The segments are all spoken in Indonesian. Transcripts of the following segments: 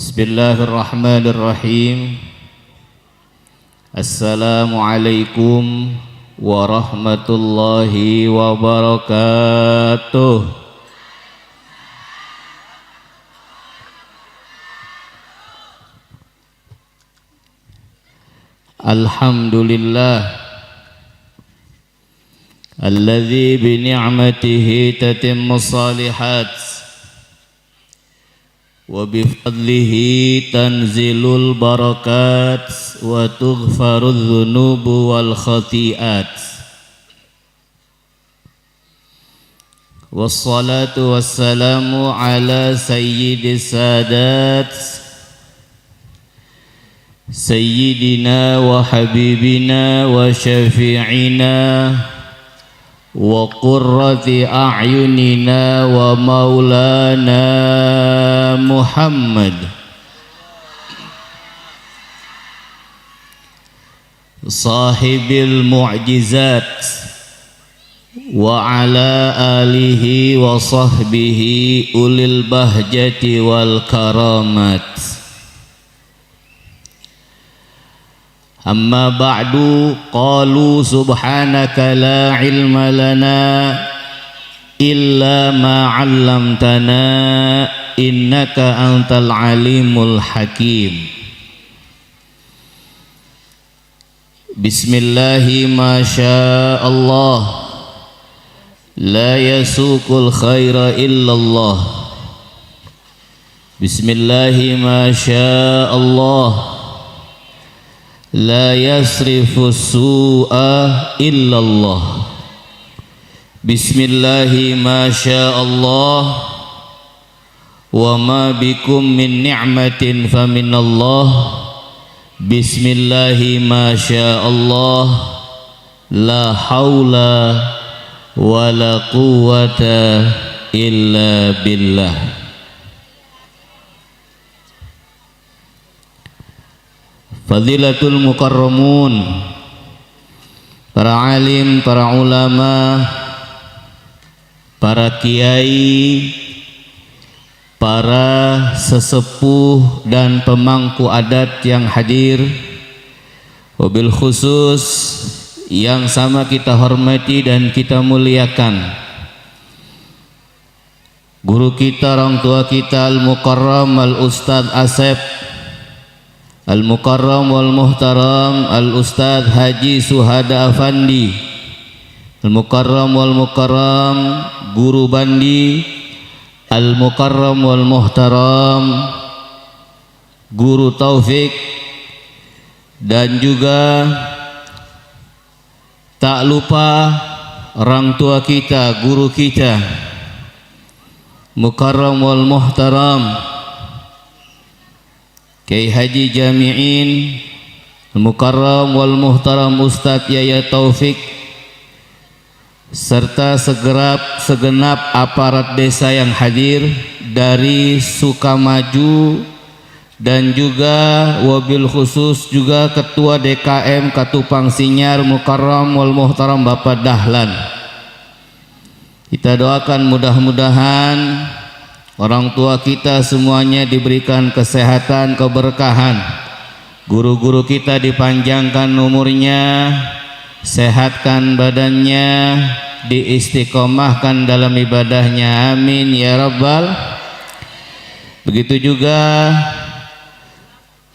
Bismillahirrahmanirrahim. Assalamualaikum warahmatullahi wabarakatuh. Alhamdulillah alladzi bi ni'matihi tatimmus shalihat wa bi fadlihi tanzilul barakat wa tughfarudz dzunubu wal khati'at. Wassalatu wassalamu ala sayyidis sadat sayyidina wa habibina wa syafi'ina wa qurrati a'yunina wa maulana Muhammad sahibil mu'jizat wa ala alihi wa sahbihi ulil bahjati wal karamat. Amma ba'du, qalu subhanaka la ilma lana illa ma 'allamtana innaka antal alimul hakim. Bismillahi ma syaa Allah, la yasuqul khaira illallah. Bismillahi ma syaa Allah, la yasrifu su'a illallah. Bismillahi ma syaa Allah, wa ma bikum min ni'matin fa minallah. Bismillahi ma syaa Allah, la haula wa la quwwata illa billah. Fadilatul mukarramun, para alim, para ulama, para kiai, para sesepuh dan pemangku adat yang hadir, wabil khusus yang sama kita hormati dan kita muliakan guru kita, orang tua kita, Al-Mukarram Al-Ustadz Asep Al-Mukarram wal Muhtaram Al-Ustadz Haji Suhada Afandi, Al-Mukarram wal Mukarram Guru Bandi, Al-Mukarram wal Muhtaram Guru Taufik, dan juga tak lupa orang tua kita, guru kita, Mukarram wal Muhtaram Kiai Haji Jami'in, Al-Mukarram wal Muhtaram Ustadz Yaya Taufik, serta segenap aparat desa yang hadir dari Sukamaju, dan juga wabil khusus juga Ketua DKM Katupang Sinyar Mukarram wal Muhtaram Bapak Dahlan. Kita doakan mudah-mudahan orang tua kita semuanya diberikan kesehatan, keberkahan. Guru-guru kita dipanjangkan umurnya, sehatkan badannya, diistiqomahkan dalam ibadahnya. Amin ya rabbal. Begitu juga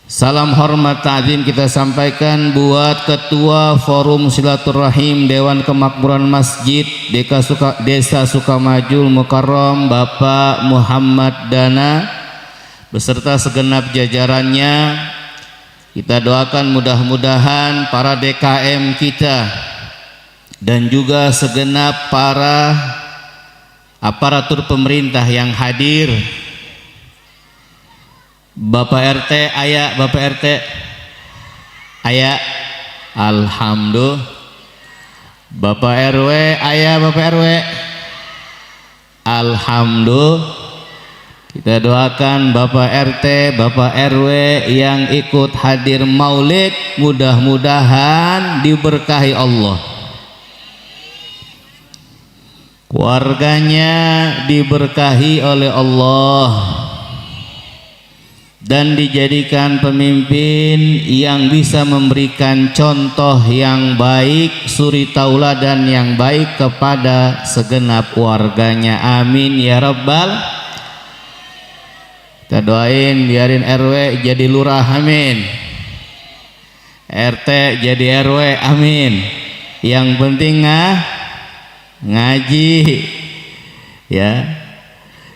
salam hormat ta'zim kita sampaikan buat Ketua Forum Silaturahim Dewan Kemakmuran Masjid Desa Sukamaju Mukarram Bapak Muhammad Dana beserta segenap jajarannya. Kita doakan mudah-mudahan para DKM kita dan juga segenap para aparatur pemerintah yang hadir. Bapak RT, ayah, Bapak RT, ayah, alhamdulillah. Bapak RW, ayah, Bapak RW, alhamdulillah. Kita doakan Bapak RT, Bapak RW yang ikut hadir maulid, mudah-mudahan diberkahi Allah, keluarganya diberkahi oleh Allah, dan dijadikan pemimpin yang bisa memberikan contoh yang baik, suri tauladan yang baik kepada segenap warganya. Amin ya rabbal. Kita doain biarin RW jadi lurah, amin. RT jadi RW, amin. Yang penting ngaji ya.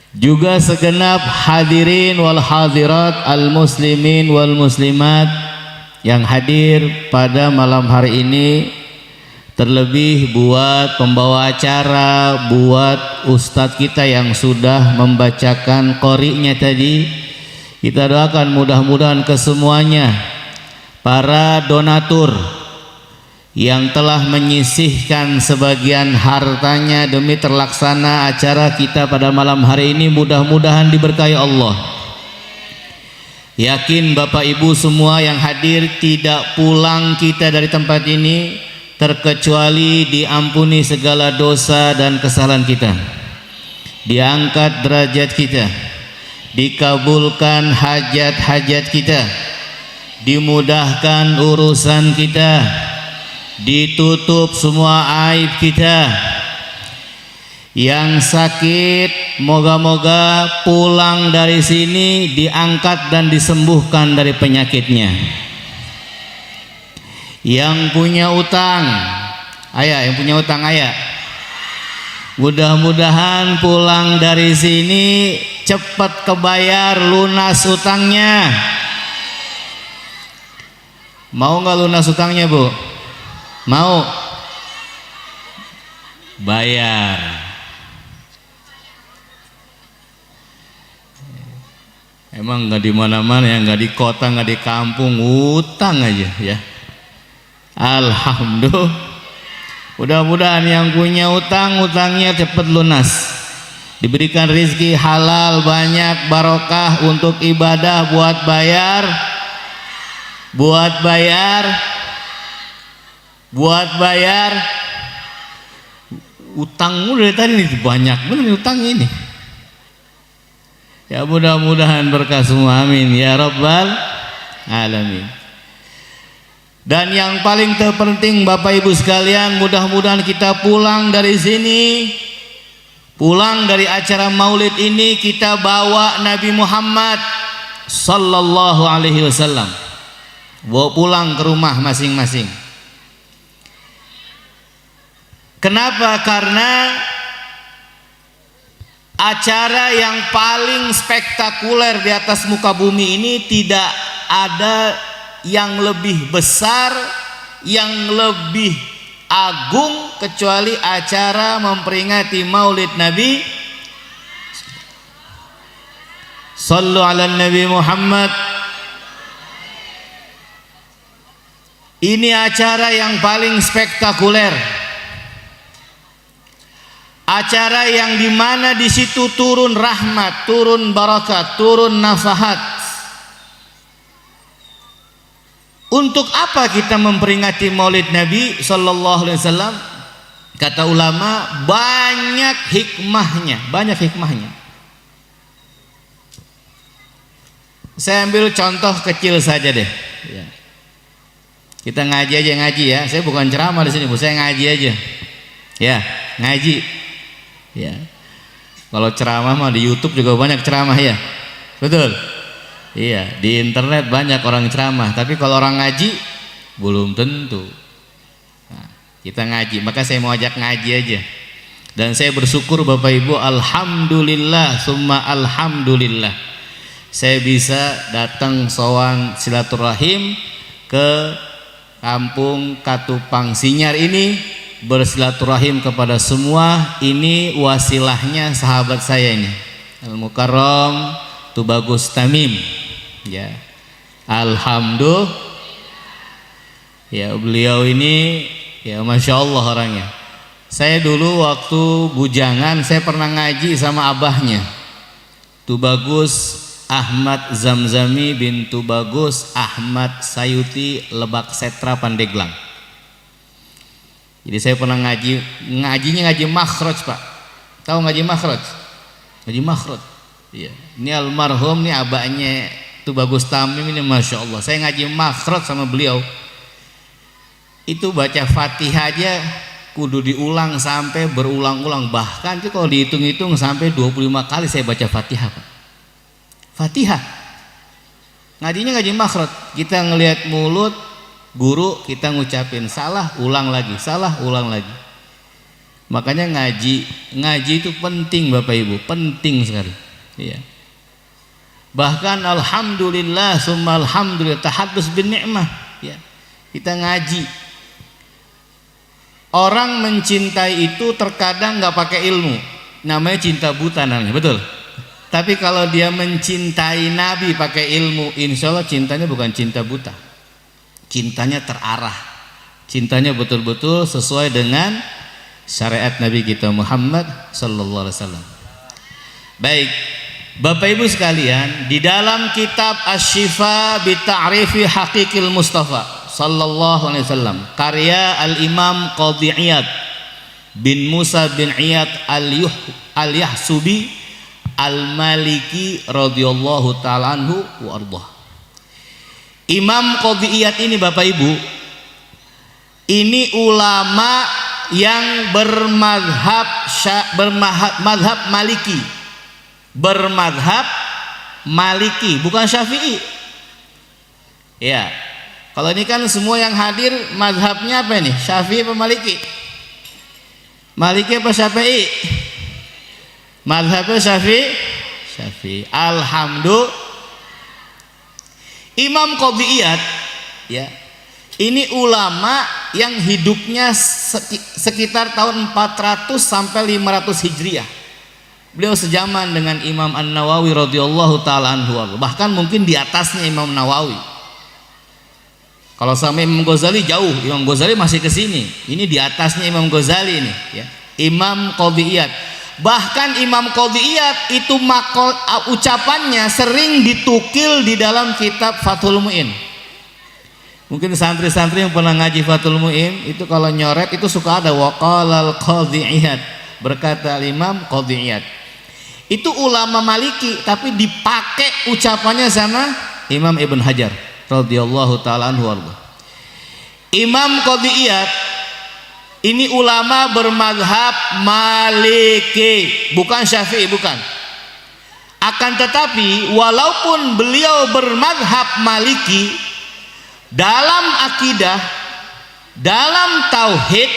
Juga segenap hadirin wal hadirat al muslimin wal muslimat yang hadir pada malam hari ini, terlebih buat pembawa acara, buat ustadz kita yang sudah membacakan qori'nya tadi, kita doakan mudah-mudahan kesemuanya, para donatur yang telah menyisihkan sebagian hartanya demi terlaksana acara kita pada malam hari ini, mudah-mudahan diberkahi Allah. Yakin Bapak Ibu semua yang hadir tidak pulang kita dari tempat ini terkecuali diampuni segala dosa dan kesalahan kita, diangkat derajat kita, dikabulkan hajat-hajat kita, dimudahkan urusan kita, ditutup semua aib kita. Yang sakit moga-moga pulang dari sini diangkat dan disembuhkan dari penyakitnya. Yang punya utang, yang punya utang mudah-mudahan pulang dari sini cepat kebayar lunas utangnya. Mau nggak lunas utangnya, Bu? Mau? Bayar. Emang nggak di mana-mana ya, nggak di kota, nggak di kampung, utang aja ya. Alhamdulillah. Mudah-mudahan yang punya utang, utangnya cepat lunas. Diberikan rezeki halal banyak, barokah untuk ibadah, buat bayar utangmu dari tadi nih, banyak bener utang ini ya. Mudah-mudahan berkah semua, amin ya rabbal alamin. Dan yang paling terpenting Bapak Ibu sekalian, mudah-mudahan kita pulang dari sini, pulang dari acara maulid ini, kita bawa Nabi Muhammad sallallahu alaihi wasallam, bawa pulang ke rumah masing-masing. Kenapa? Karena acara yang paling spektakuler di atas muka bumi ini tidak ada yang lebih besar, yang lebih agung kecuali acara memperingati Maulid Nabi. Sallu ala Nabi Muhammad. Ini acara yang paling spektakuler. Acara yang dimana di situ turun rahmat, turun barakat, turun nafahat. Untuk apa kita memperingati Maulid Nabi sallallahu alaihi wasallam? Kata ulama, banyak hikmahnya, banyak hikmahnya. Saya ambil contoh kecil saja deh. Ya. Kita ngaji aja, ngaji ya. Saya bukan ceramah di sini, Bu. Saya ngaji aja. Ya, ngaji. Ya. Kalau ceramah mah di YouTube juga banyak ceramah ya. Betul? Iya, di internet banyak orang ceramah, tapi kalau orang ngaji belum tentu. Nah, kita ngaji, maka saya mau ajak ngaji aja. Dan saya bersyukur Bapak Ibu, alhamdulillah summa alhamdulillah, saya bisa datang sowan silaturahim ke kampung Katupang Sinyar ini, bersilaturahim kepada semua. Ini wasilahnya sahabat saya ini, Al-Mukarram Tubagus Tamim ya. Alhamdulillah ya, beliau ini ya Masya Allah orangnya. Saya dulu waktu bujangan saya pernah ngaji sama abahnya, Tubagus Ahmad Zamzami bin Tubagus Ahmad Sayuti Lebak Setra Pandeglang. Jadi saya pernah ngajinya ngaji makhraj, Pak. Tahu ngaji makhraj? Ngaji makhraj. Iya. Ini almarhum nih abahnya Itu bagus Tamim ini, masya Allah. Saya ngaji makhraj sama beliau, itu baca Fatihah aja kudu diulang sampai berulang-ulang. Bahkan itu kalau dihitung-hitung sampai 25 kali saya baca Fatihah, Pak. Fatihah. Ngajinya ngaji makhraj. Kita ngelihat mulut guru, kita ngucapin salah, ulang lagi, salah, ulang lagi. Makanya ngaji itu penting Bapak Ibu, penting sekali. Iya. Bahkan alhamdulillah summa alhamdulillah tahaddus bin ni'mah, ya. Kita ngaji. Orang mencintai itu terkadang nggak pakai ilmu, namanya cinta buta namanya, betul. Tapi kalau dia mencintai Nabi pakai ilmu, insya Allah cintanya bukan cinta buta, cintanya terarah, cintanya betul-betul sesuai dengan syariat Nabi kita Muhammad sallallahu alaihi wasallam. Baik, Bapak Ibu sekalian, di dalam kitab Asy-Syifa bi Ta'rifi Haqiqil Mustafa sallallahu alaihi wasallam, karya Al-Imam Qadhi Iyad bin Musa bin Iyad Al-Yahsubi Al-Maliki radhiyallahu ta'ala anhu wa ardhah. Imam Qadhi Iyad ini Bapak Ibu, ini ulama yang bermadhab Maliki, bermadhab Maliki, bukan Syafi'i. Ya, kalau ini kan semua yang hadir madhabnya apa ini? Syafi'i apa Maliki? Maliki apa Syafi'i? Madhabnya Syafi'i. Alhamdulillah. Imam Qadhi Iyad, ya, ini ulama yang hidupnya sekitar tahun 400 sampai 500 Hijriah. Beliau sejaman dengan Imam An-Nawawi radhiyallahu taala anhu, bahkan mungkin di atasnya Imam Nawawi. Kalau sama Imam Ghazali jauh, Imam Ghazali masih ke sini. Ini di atasnya Imam Ghazali ini, ya. Imam Qadhi Iyad. Bahkan Imam Qadhi Iyad itu ucapannya sering ditukil di dalam kitab Fathul Mu'in. Mungkin santri-santri yang pernah ngaji Fathul Mu'in itu kalau nyoret itu suka ada waqalal Qadhi Iyad, berkata Imam Qadhi Iyad. Itu ulama Maliki tapi dipakai ucapannya sama Imam Ibn Hajar radhiyallahu taala anhu. Imam Qadhi Iyad ini ulama bermadhab Maliki, bukan Syafi'i, bukan. Akan tetapi walaupun beliau bermadhab Maliki, dalam akidah, dalam tauhid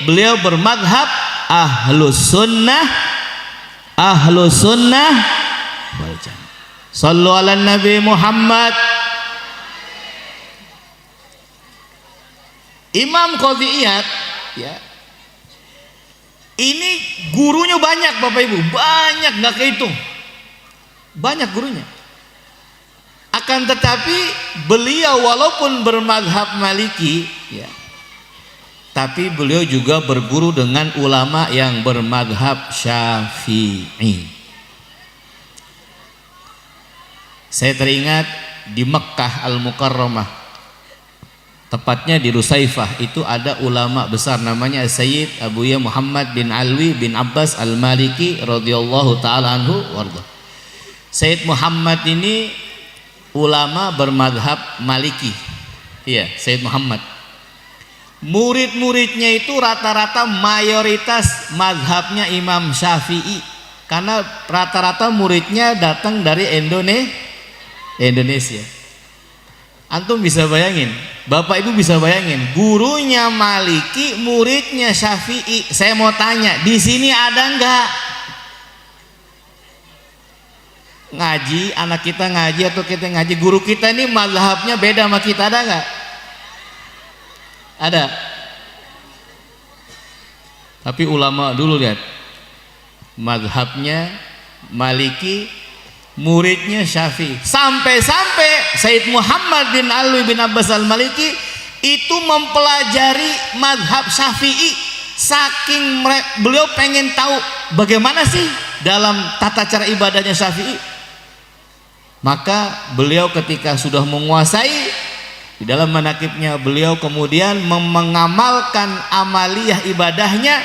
beliau bermadhab Ahlus Sunnah wal Jamaah. Sallu ala Nabi Muhammad. Imam Qadhi Iyad, ya, ini gurunya banyak Bapak Ibu, banyak nggak kehitung, banyak gurunya. Akan tetapi beliau walaupun bermadhab Maliki, ya, tapi beliau juga berguru dengan ulama yang bermadhab Syafi'i. Saya teringat di Mekkah Al-Mukarramah, tepatnya di Rusaifah, itu ada ulama besar namanya Sayyid Abuya Muhammad bin Alwi bin Abbas Al-Maliki radhiyallahu taala anhu warda. Sayyid Muhammad ini ulama bermadhab Maliki. Iya, Sayyid Muhammad. Murid-muridnya itu rata-rata mayoritas madhabnya Imam Syafi'i, karena rata-rata muridnya datang dari Indonesia. Antum bisa bayangin, Bapak Ibu bisa bayangin, gurunya Maliki, muridnya Syafi'i. Saya mau tanya, di sini ada enggak ngaji, anak kita ngaji atau kita ngaji, guru kita ini mazhabnya beda sama kita, ada enggak? Ada. Tapi ulama dulu lihat, mazhabnya Maliki, muridnya Syafi'i. Sampai-sampai Sayyid Muhammad bin Alwi bin Abbas Al-Maliki itu mempelajari mazhab Syafi'i, saking beliau pengen tahu bagaimana sih dalam tata cara ibadahnya Syafi'i. Maka beliau ketika sudah menguasai, di dalam manaqibnya beliau kemudian mengamalkan amaliyah ibadahnya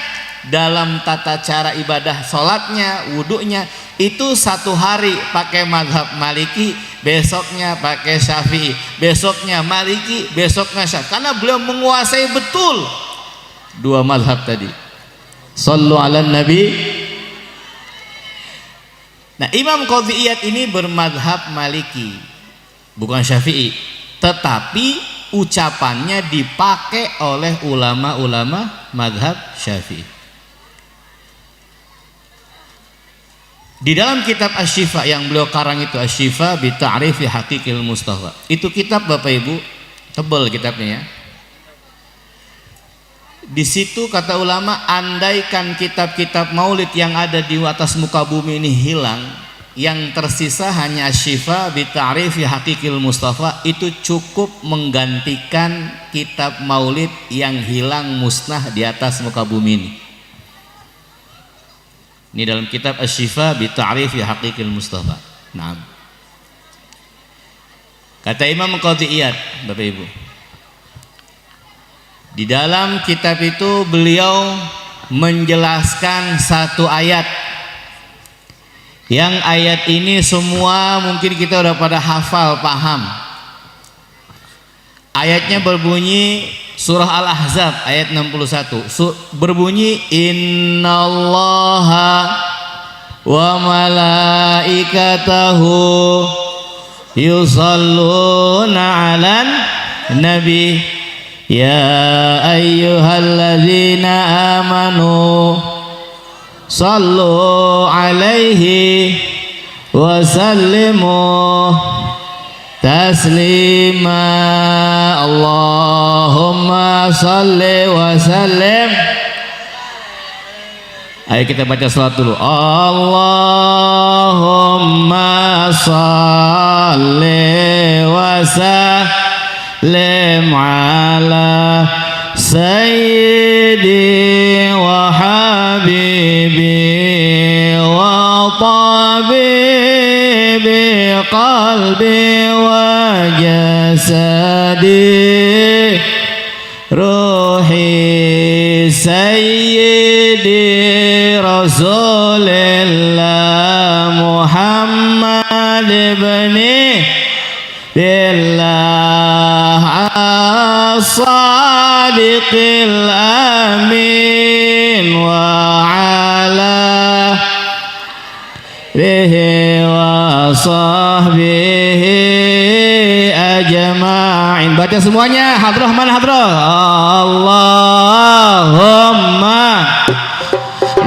dalam tata cara ibadah, sholatnya, wudhunya itu 1 hari pakai mazhab Maliki, besoknya pakai Syafi'i, besoknya Maliki, besoknya Syafi'i, karena beliau menguasai betul dua mazhab tadi. Sallu ala nabi. Nah, Imam Qadhiyat ini bermadhab Maliki, bukan Syafi'i, tetapi ucapannya dipakai oleh ulama-ulama madhab Syafi'i. Di dalam kitab Asy-Syifa yang beliau karang itu, Asy-Syifa bi Ta'rifi Haqiqil Mustafa. Itu kitab Bapak Ibu, tebal kitabnya ya. Di situ kata ulama, andaikan kitab-kitab maulid yang ada di atas muka bumi ini hilang, yang tersisa hanya Asy-Syifa bi Ta'rifi Haqiqil Mustafa, itu cukup menggantikan kitab maulid yang hilang musnah di atas muka bumi ini. Ini dalam kitab Asy-Syifa bi Ta'rifi Haqiqil Mustafa. Nah, kata Imam Qadhiyat, Bapak Ibu, di dalam kitab itu beliau menjelaskan satu ayat, yang ayat ini semua mungkin kita udah pada hafal, paham. Ayatnya berbunyi, surah Al-Ahzab ayat 61, berbunyi innallaha wa malaikatahu yusalluna 'alan nabi ya ayyuhalladzina amanu sallu 'alaihi wa sallimu taslima. Allahumma salli wa sallim. Ayo kita baca salat dulu. Allahumma salli wa sallim ala sayyidi wa habibi wa tabibi qalbi wa jasadi ruhi sayyidi rasulillah Muhammad ibni billah as-sadiqil amin wa ala bihi wa sahbihi ajma'in. Baca semuanya, hadrah mana hadrah? Allahumma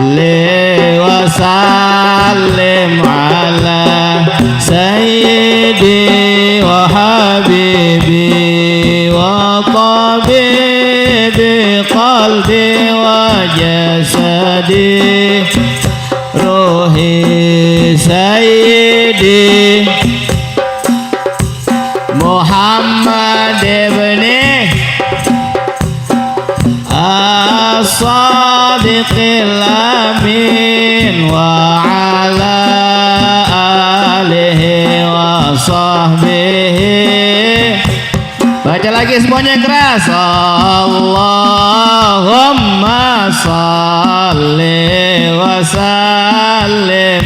li wa sallim ala sayyidi wa habibi wa tabibi qalbi wa jasadi ruhi sayyidi Muhammad ibni as-sadiqil amin wa ala alihi wa sahbihi. Baca lagi semuanya keras. Allahumma salli wa sallim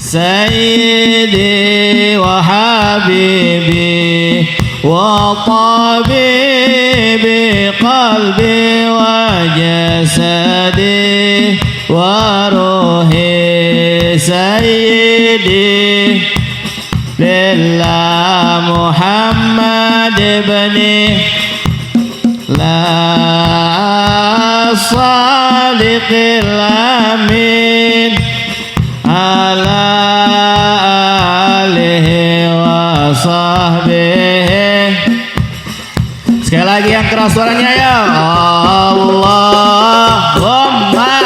sayyidi wa habibi wa tabibi qalbi wa jasadi wa ruhi sayyidi lillah Muhammad ibni la sadiqil amin ala alihi wa sahbihi. Sekali lagi yang keras suaranya ya. Allahumma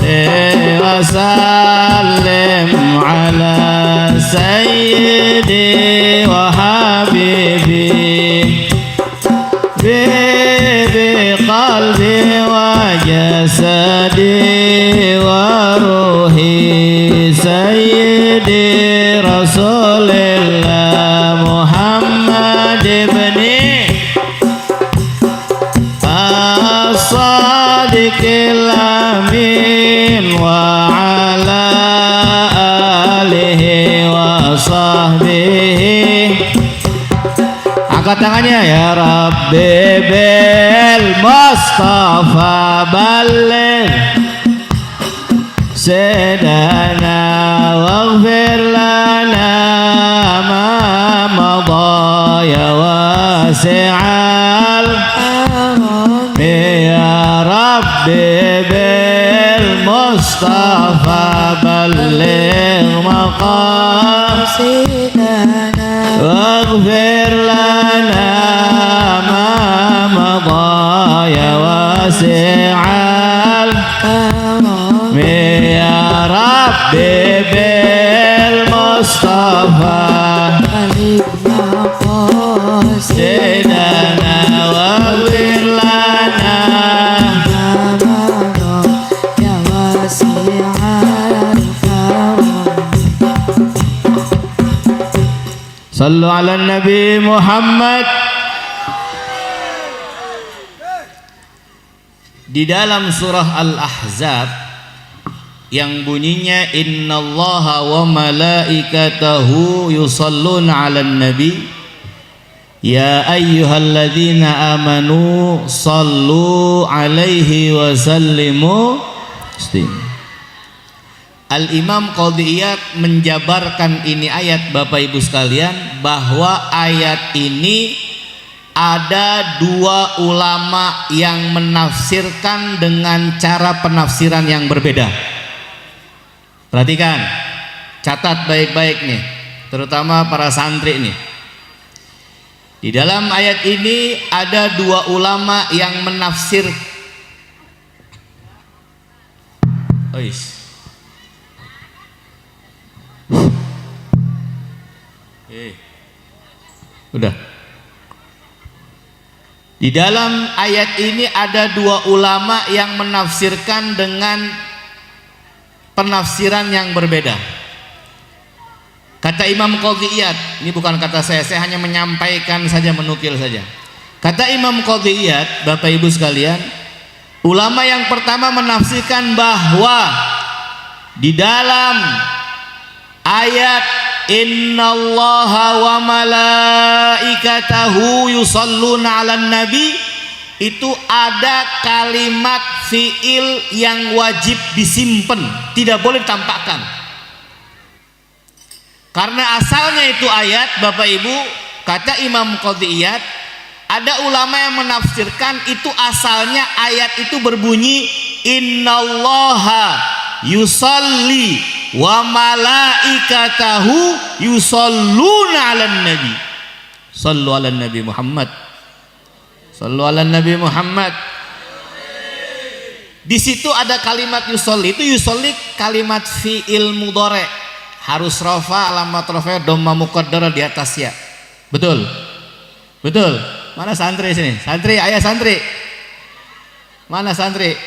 li wa sallim ala sayyidi wa habibi bi qalbi wa jasadi wa ruhi sayyidi rasulillah Muhammad ibni as-sadiqil amin wa ala alihi wa angkat tangannya. Ya Rabbi bil Mustafa balligh sayyidana waghfir lana ma madha ya wasi'al ya Rabbi bil Mustafa balligh maqasidana waghfir lana ma madha ya wasi'al ya Rabbi bil Mustafa sayyidana waghfir lana ya wasi'al sallu ala Nabi Muhammad. Di dalam surah Al-Ahzab yang bunyinya innallaha wa malaikatahu yusalluna 'alan nabi ya ayyuhalladzina amanu sallu 'alaihi wa sallimu taslima. Al-Imam Qadhiyat menjabarkan ini ayat Bapak Ibu sekalian, bahwa ayat ini ada dua ulama yang menafsirkan dengan cara penafsiran yang berbeda. Perhatikan, catat baik-baik nih, terutama para santri nih. Di dalam ayat ini ada dua ulama yang menafsir. Udah. Di dalam ayat ini ada dua ulama yang menafsirkan dengan penafsiran yang berbeda. Kata Imam Qadhiyat, ini bukan kata saya hanya menyampaikan saja, menukil saja. Kata Imam Qadhiyat, Bapak Ibu sekalian, ulama yang pertama menafsirkan bahwa di dalam ayat innallaha wa malaikatahu yusalluna 'alan nabi itu ada kalimat fiil yang wajib disimpan, tidak boleh ditampakkan. Karena asalnya itu ayat, Bapak Ibu, kata Imam Qadhiyat, ada ulama yang menafsirkan itu asalnya ayat itu berbunyi innallaha yusalli wa malaikatahu yusalluna 'alan nabi. Sallu 'alan nabi Muhammad. Sallu 'alan nabi Muhammad. Di situ ada kalimat yusolli, itu yusolli kalimat fi'il mudhari, harus rafa, alamat rafa dhamma muqaddarah di atas ya. Betul? Betul? Mana santri sini? Santri, ayah santri. Mana santri?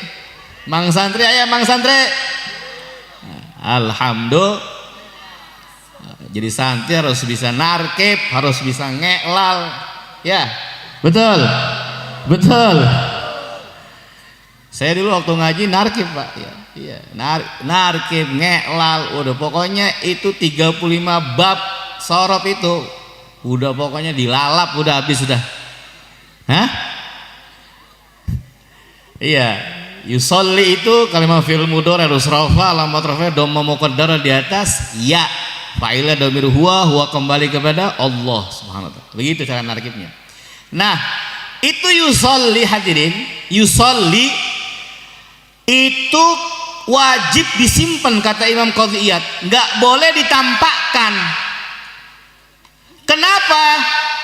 Mang santri, ayah mang santri. Alhamdulillah. Jadi santri harus bisa narkib, harus bisa ngelal. Ya, betul. Betul. Saya dulu waktu ngaji narkib, Pak. Ya, iya, narkib, ngelal, udah pokoknya itu 35 bab sorof itu. Udah pokoknya dilalap, udah habis sudah. Hah? Iya. Yusolli itu kalimat fi'il mudhari harus rafa, alamat rafa dhamma muqaddarah di atas ya. Fa'ilnya dhamir huwa kembali kepada Allah Subhanahu wa taala. Begitu cara narkibnya. Nah, itu yusolli hadirin, yusolli itu wajib disimpan kata Imam Qadhiyat, nggak boleh ditampakkan. Kenapa?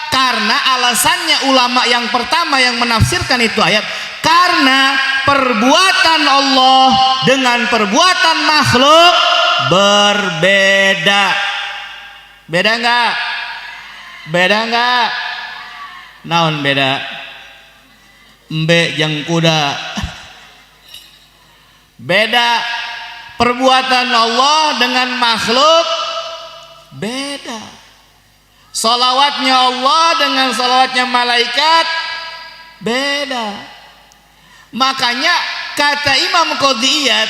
Karena alasannya ulama yang pertama yang menafsirkan itu ayat, karena perbuatan Allah dengan perbuatan makhluk berbeda. Beda enggak? Beda enggak? Naon beda? Embe jeung kuda. Beda. Perbuatan Allah dengan makhluk beda. Salawatnya Allah dengan salawatnya malaikat beda. Makanya kata Imam Qadhiyat,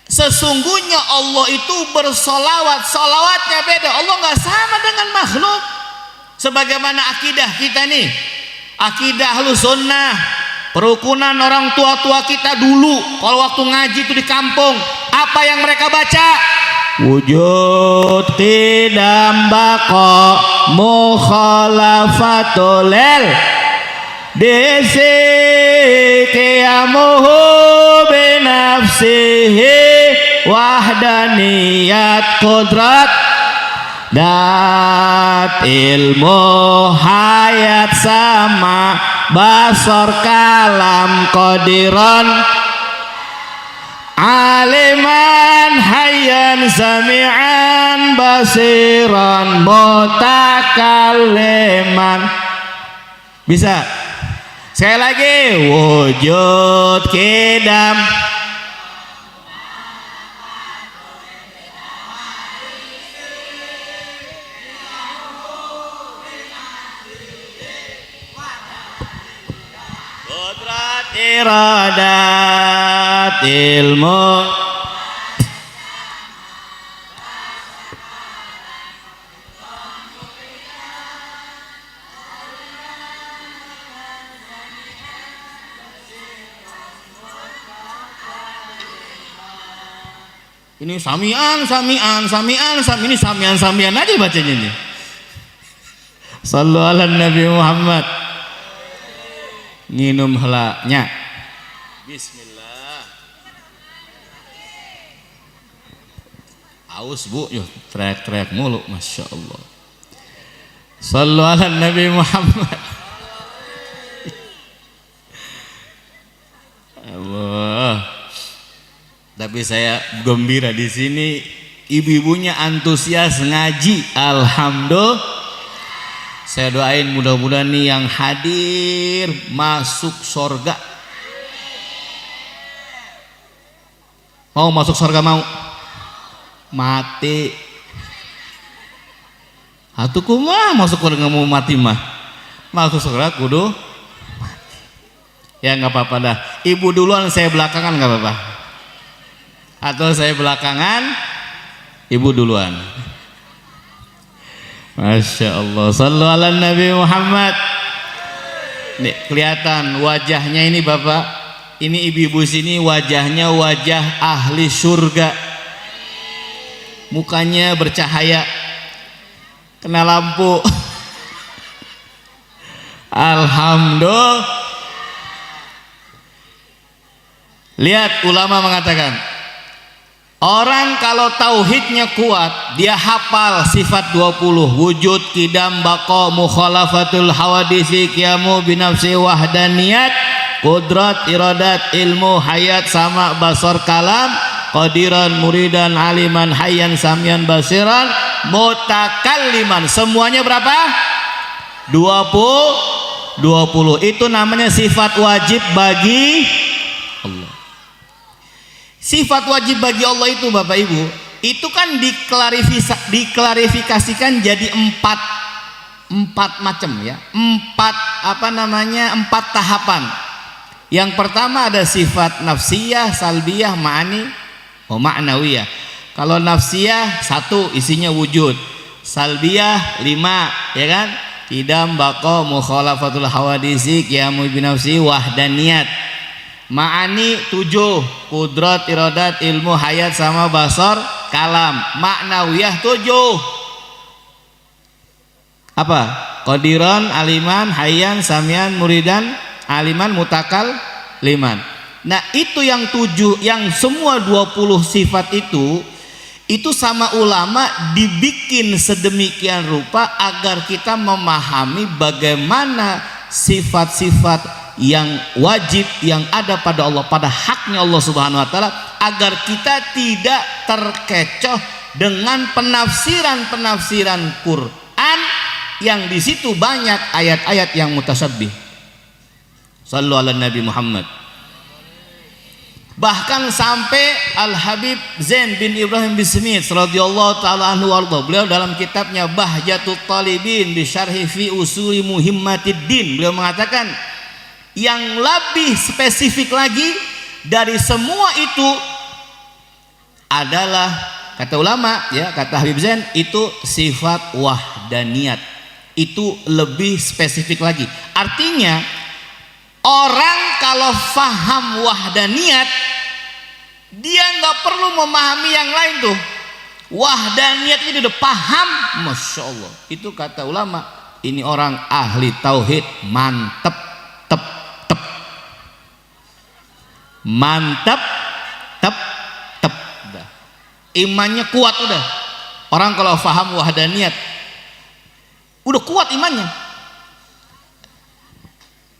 sesungguhnya Allah itu bersolawat, solawatnya beda. Allah nggak sama dengan makhluk. Sebagaimana akidah kita nih, akidah Ahlus Sunnah, perukunan orang tua-tua kita dulu kalau waktu ngaji itu di kampung, apa yang mereka baca? Wujud qidam baqa mukhalafatul disi qiyamuhu binafsihi wahdaniyat qudrat dat ilmu hayat sama basar kalam qadiran aliman hayyan sami'an basiran mutakalliman. Bisa sekali lagi, wujud qidam qudrat iradat ilmu ini samian ini samian aja bacanya ini. Sallu ala Nabi Muhammad. Nginum helanya. Bismillah. Aus bu, yuk teriak-teriak mulu, masya Allah. Sallu ala Nabi Muhammad. Allah. Tapi saya gembira di sini, ibu-ibunya antusias ngaji, alhamdulillah. Saya doain mudah-mudahan nih yang hadir masuk surga. Mau masuk surga mau? Mati. Atuh mah masuk surga mau mati mah. Masuk surga kudu mati. Ya nggak apa-apa dah. Ibu duluan, saya belakangan nggak apa-apa. Atau saya belakangan, ibu duluan. Masya Allah. Sallu ala Nabi Muhammad. Nih, kelihatan wajahnya ini bapak, ini ibu-ibu sini wajahnya wajah ahli surga. Mukanya bercahaya, kena lampu. Alhamdulillah. Lihat, ulama mengatakan, orang kalau tauhidnya kuat, dia hafal sifat 20, wujud, qidam, baqa, mukhalafatul hawadisi, qiyamu binafsi wahdaniyat, qudrat, iradat, ilmu, hayat, sama, basar, kalam, qadiran, muridan, aliman, hayyan, samian, basiran, mutakalliman. Semuanya berapa? 20. Itu namanya sifat wajib bagi Allah. Sifat wajib bagi Allah itu Bapak Ibu, itu kan diklarifikasikan jadi empat macam ya, empat tahapan. Yang pertama ada sifat nafsiyah, salbiyah, ma'nawiyah. Kalau nafsiyah 1 isinya wujud, salbiyah 5 ya kan, qidam, baqa, mukhalafatul hawadisi, qiyamu binafsi, wahdaniyat. Ma'ani 7, qudrat, iradat, ilmu, hayat, sama, basar, kalam. Ma'nawiyah 7 apa? Qadiran, aliman, hayyan, samian, muridan, aliman, mutakal, liman. Nah itu yang 7, yang semua 20 sifat itu sama ulama dibikin sedemikian rupa agar kita memahami bagaimana sifat-sifat yang wajib yang ada pada Allah, pada haknya Allah Subhanahu wa taala, agar kita tidak terkecoh dengan penafsiran Quran yang di situ banyak ayat-ayat yang mutasabbih. Sallu ala Nabi Muhammad. Bahkan sampai Al-Habib Zain bin Ibrahim bin Smith radhiyallahu taala anhu warḍah, beliau dalam kitabnya Bahjatut Talibin bi syarhi fi usuli muhimmatid din, beliau mengatakan yang lebih spesifik lagi dari semua itu adalah, kata ulama ya, kata Habib Zain, itu sifat wahdaniyat. itu lebih spesifik lagi. Artinya orang kalau faham wahdaniyat, dia nggak perlu memahami yang lain tuh. Wahdaniyat itu udah paham, masya Allah. Itu kata ulama, ini orang ahli tauhid, mantep, tep, tep, mantep, tep, tep. Udah. Imannya kuat udah. Orang kalau faham wahdaniyat, udah kuat imannya.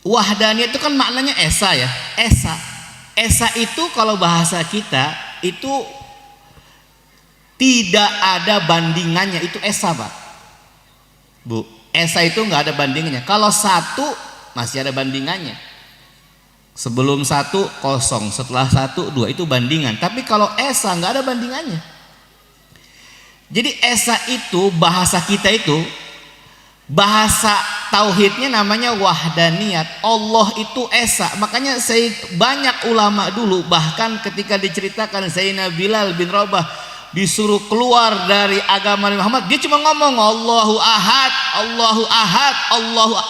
Wahdaniyat itu kan maknanya esa ya, esa. Esa itu kalau bahasa kita itu tidak ada bandingannya, itu esa Pak, Bu. Esa itu nggak ada bandingannya. Kalau satu masih ada bandingannya. Sebelum satu kosong, setelah satu dua, itu bandingan. Tapi kalau esa nggak ada bandingannya. Jadi esa itu bahasa kita itu, bahasa tauhidnya namanya wahdaniyat. Allah itu esa. Makanya saya banyak ulama dulu, bahkan ketika diceritakan Zainal Bilal bin Rabah disuruh keluar dari agama Muhammad, dia cuma ngomong Allahu ahad, Allahu ahad,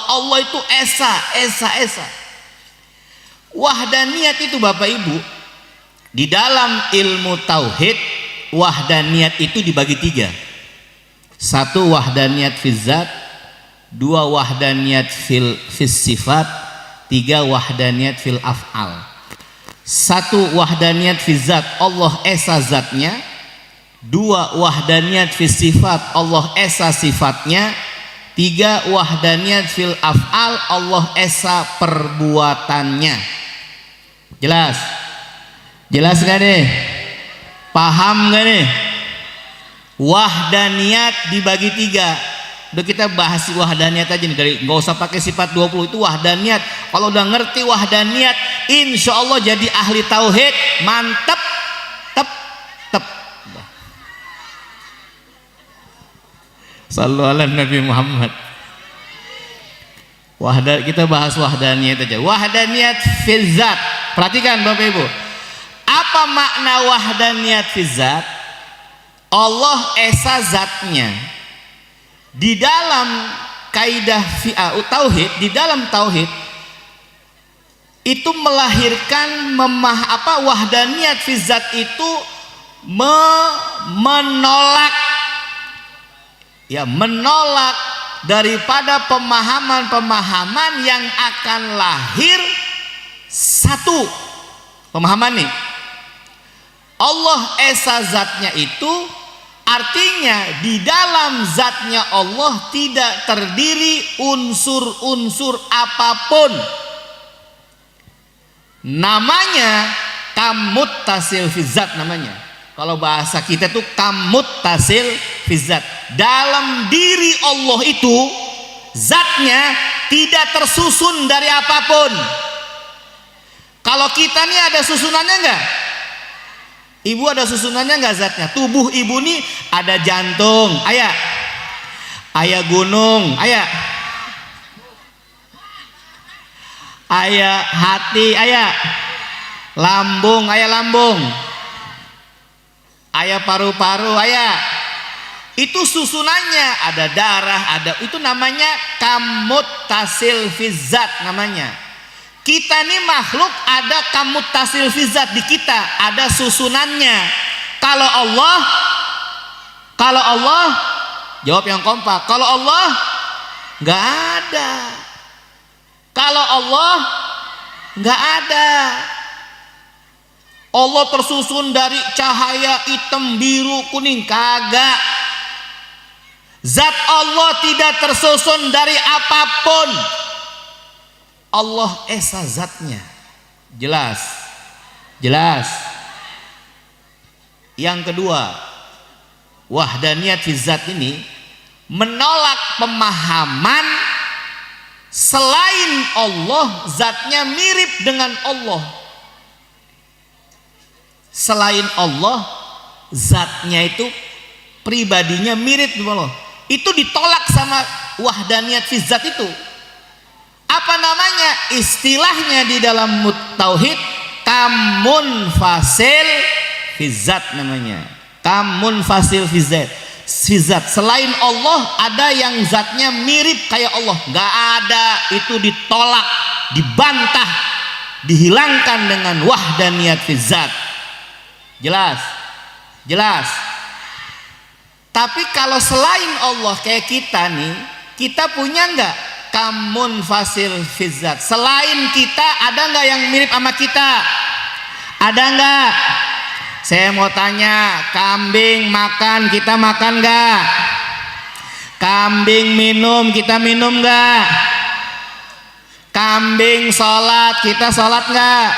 Allah itu esa, esa, esa. Wahdaniyat itu Bapak Ibu, di dalam ilmu tauhid, wahdaniyat itu dibagi tiga. Satu wahdaniyat fil zat, dua wahdaniyat fil sifat, tiga wahdaniyat fil af'al. Satu wahdaniyat fil zat, Allah esa zatnya. Dua wahdaniyat fil sifat, Allah esa sifatnya. Tiga wahdaniyat fil af'al, Allah esa perbuatannya. Jelas? Jelas gak nih? Paham gak nih? Wahdaniyat dibagi tiga. Udah kita bahas wahdaniyat aja nih, dari nggak usah pakai sifat 20, itu wahdaniyat. Kalau udah ngerti wahdaniyat, insya Allah jadi ahli tauhid, mantep, tep, tep. Sallu ala Nabi Muhammad. Kita bahas wahdaniyat aja. Wahdaniyat fil zat. Perhatikan Bapak Ibu, apa makna wahdaniyat fil zat? Allah esa zatnya. Di dalam kaidah tauhid, di dalam tauhid itu melahirkan wahdaniyat fi zat itu menolak daripada pemahaman-pemahaman yang akan lahir. Satu pemahaman nih, Allah esa zatnya itu artinya di dalam zatnya Allah tidak terdiri unsur-unsur apapun. Namanya kamuttasil fi zat namanya. Kalau bahasa kita tuh kamuttasil fi zat. Dalam diri Allah itu zatnya tidak tersusun dari apapun. Kalau kita nih ada susunannya enggak? Ibu ada susunannya enggak zatnya? Tubuh ibu nih ada jantung, ayah gunung, ayah hati, lambung, lambung, paru-paru, itu susunannya ada darah, itu namanya kamuttasil fi zat namanya. Kita nih makhluk ada kamuttasil fi zat di kita, ada susunannya. Kalau Allah jawab yang kompak. Kalau Allah nggak ada. Kalau Allah nggak ada. Allah tersusun dari cahaya hitam, biru, kuning, kagak. Zat Allah tidak tersusun dari apapun. Allah esa zatnya. Jelas? Jelas. Yang kedua, wahdaniyat fi zat ini menolak pemahaman selain Allah zatnya mirip dengan Allah. Selain Allah zatnya itu pribadinya mirip dengan Allah. Itu ditolak sama wahdaniyat fi zat itu. Apa namanya? Istilahnya di dalam tauhid kamun fasil fi zat namanya. Kamun fasil fi zat. zat. Selain Allah ada yang zatnya mirip kayak Allah, nggak ada. Itu ditolak, dibantah, dihilangkan dengan wahdaniyat fi zat. Jelas? Jelas. Tapi kalau selain Allah kayak kita nih, kita punya nggak kamun fasil fi zat? Selain kita ada nggak yang mirip sama kita? Ada nggak? Saya mau tanya, kambing makan, kita makan nggak? Kambing minum, kita minum nggak? Kambing sholat, kita sholat nggak?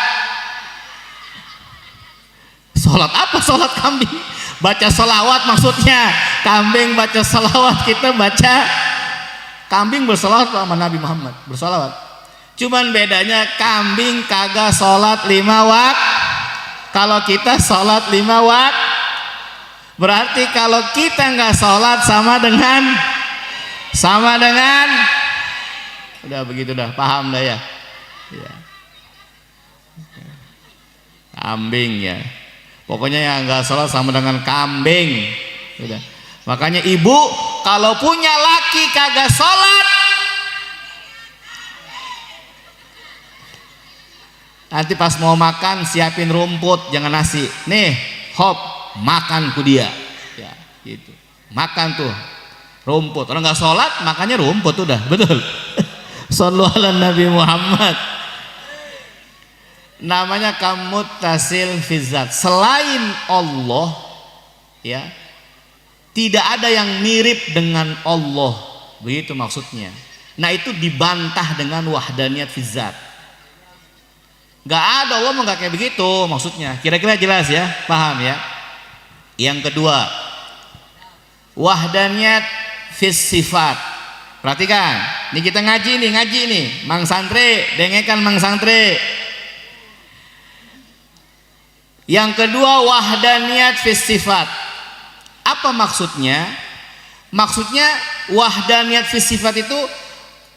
Sholat apa sholat kambing? Baca sholawat maksudnya. Kambing baca sholawat, kita baca. Kambing bersolawat sama Nabi Muhammad, bersolawat. Cuman bedanya kambing kagak sholat 5 waktu. Kalau kita sholat 5 waktu, berarti kalau kita nggak sholat sama dengan udah begitu dah, paham dah ya? Ya. Kambing ya, pokoknya yang nggak sholat sama dengan kambing. Udah. Makanya ibu kalau punya laki kagak sholat, nanti pas mau makan siapin rumput, jangan nasi. Nih, hop, makan ku dia. Ya, gitu. Makan tuh rumput. Orang nggak sholat, makannya rumput udah, betul. Shallu ala Nabi Muhammad. Namanya kamuttasil fi zat. Selain Allah, ya, tidak ada yang mirip dengan Allah. Begitu maksudnya. Nah, itu dibantah dengan wahdaniyat fi zat. Gak ada, Allah nggak kayak begitu maksudnya. Kira-kira jelas ya, paham ya? Yang kedua, wahdaniyat fis sifat. Perhatikan, ini kita ngaji nih, Mang Santri, dengekan Mang Santri. Yang kedua, wahdaniyat fis sifat. Apa maksudnya? Maksudnya wahdaniyat fis sifat itu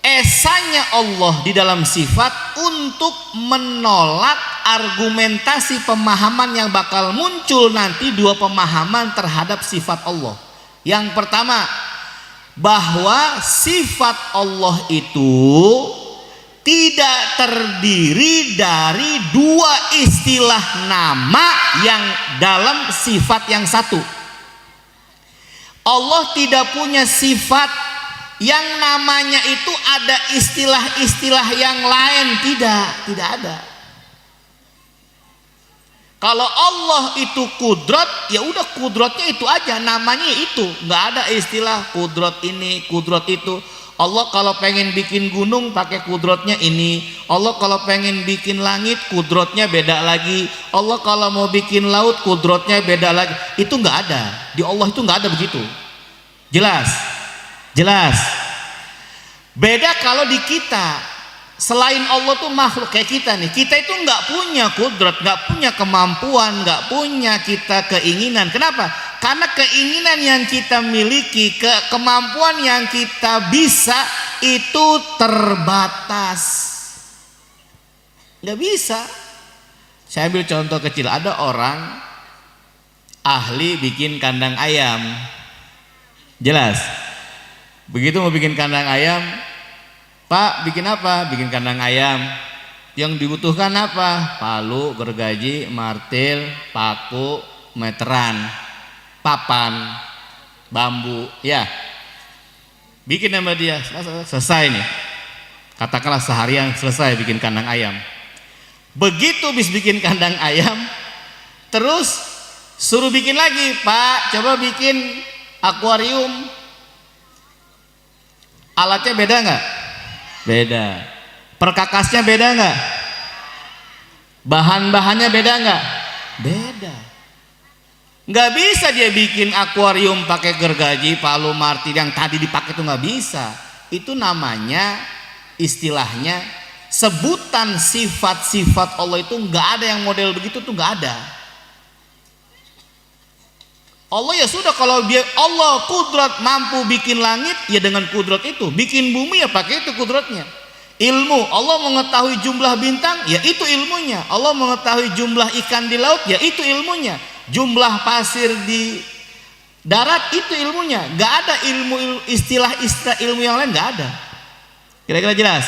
esanya Allah di dalam sifat untuk menolak argumentasi pemahaman yang bakal muncul nanti, 2 pemahaman terhadap sifat Allah. Yang pertama, bahwa sifat Allah itu tidak terdiri dari 2 istilah nama yang dalam sifat yang satu. Allah tidak punya sifat yang namanya itu ada istilah-istilah yang lain, tidak ada. Kalau Allah itu kudrat, ya udah kudratnya itu aja, namanya itu, nggak ada istilah kudrat ini, kudrat itu. Allah kalau pengen bikin gunung pakai kudratnya ini. Allah kalau pengen bikin langit kudratnya beda lagi. Allah kalau mau bikin laut kudratnya beda lagi. Itu nggak ada. Di Allah itu nggak ada begitu. Jelas? Jelas. Beda kalau di kita. Selain Allah tuh makhluk kayak kita nih. Kita itu nggak punya kudrat, nggak punya kemampuan, nggak punya kita keinginan. Kenapa? Karena keinginan yang kita miliki, kemampuan yang kita bisa itu terbatas. Nggak bisa. Saya ambil contoh kecil. Ada orang ahli bikin kandang ayam. Jelas? Begitu mau bikin kandang ayam, Pak, bikin apa? Bikin kandang ayam. Yang dibutuhkan apa? Palu, gergaji, martil, paku, meteran, papan, bambu, ya. Bikin sama dia, selesai nih. Katakanlah seharian selesai bikin kandang ayam. Begitu bis bikin kandang ayam, terus suruh bikin lagi, Pak, coba bikin akuarium. Alatnya beda nggak? Beda. Perkakasnya beda nggak? Bahan-bahannya beda nggak? Beda. Nggak bisa dia bikin akuarium pakai gergaji, palu, martil yang tadi dipakai itu nggak bisa. Itu namanya istilahnya sebutan sifat-sifat Allah itu nggak ada yang model begitu tuh, nggak ada. Allah ya sudah, kalau dia Allah kudrat mampu bikin langit ya dengan kudrat itu, bikin bumi ya pakai itu kudratnya. Ilmu Allah mengetahui jumlah bintang ya itu ilmunya. Allah mengetahui jumlah ikan di laut ya itu ilmunya. Jumlah pasir Darat itu ilmunya, nggak ada istilah ilmu yang lain, nggak ada. Kira-kira jelas?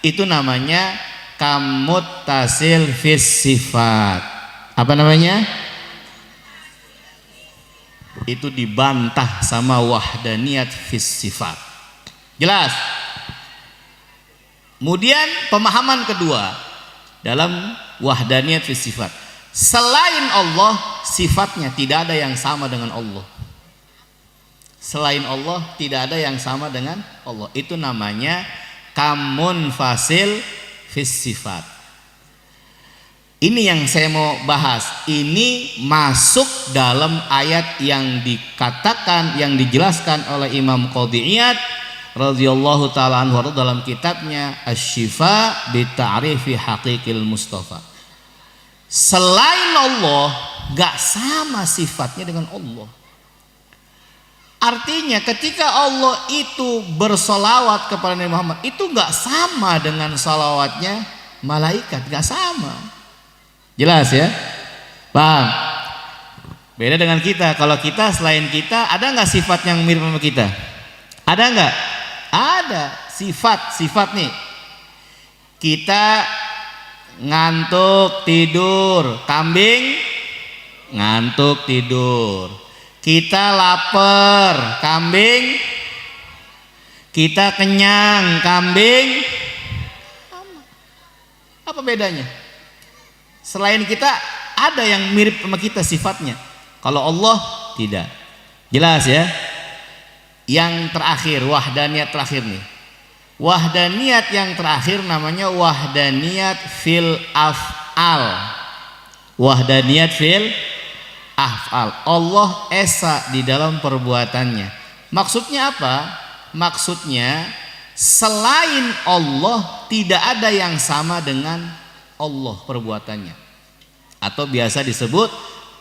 Itu namanya kamuttasil fis sifat. Apa namanya? Itu dibantah sama wahdaniyat fis sifat. Jelas? Kemudian pemahaman kedua dalam wahdaniyat fis sifat. Selain Allah, sifatnya tidak ada yang sama dengan Allah. Selain Allah tidak ada yang sama dengan Allah. Itu namanya kamunfasil fis sifat. Ini yang saya mau bahas. Ini masuk dalam ayat yang dikatakan, yang dijelaskan oleh Imam Qadhi Iyad radhiyallahu taala anhu dalam kitabnya Asy-Syifa bi Ta'rifi Haqiqil Mustafa. Selain Allah gak sama sifatnya dengan Allah. Artinya ketika Allah itu bersolawat kepada Nabi Muhammad, itu gak sama dengan salawatnya malaikat, gak sama. Jelas ya? Paham? Beda dengan kita. Kalau kita, selain kita, ada gak sifat yang mirip sama kita? Ada gak? Ada sifat nih. Kita ngantuk tidur, kambing ngantuk tidur. Kita lapar, kambing. Kita kenyang, kambing. Apa bedanya? Selain kita ada yang mirip sama kita sifatnya. Kalau Allah tidak. Jelas ya? Yang terakhir, wahdaniyat terakhir nih. Wahdaniyat yang terakhir namanya wahdaniyat fil af'al. Wahdaniyat fil af'al. Allah esa di dalam perbuatannya. Maksudnya apa? Maksudnya selain Allah tidak ada yang sama dengan Allah perbuatannya. Atau biasa disebut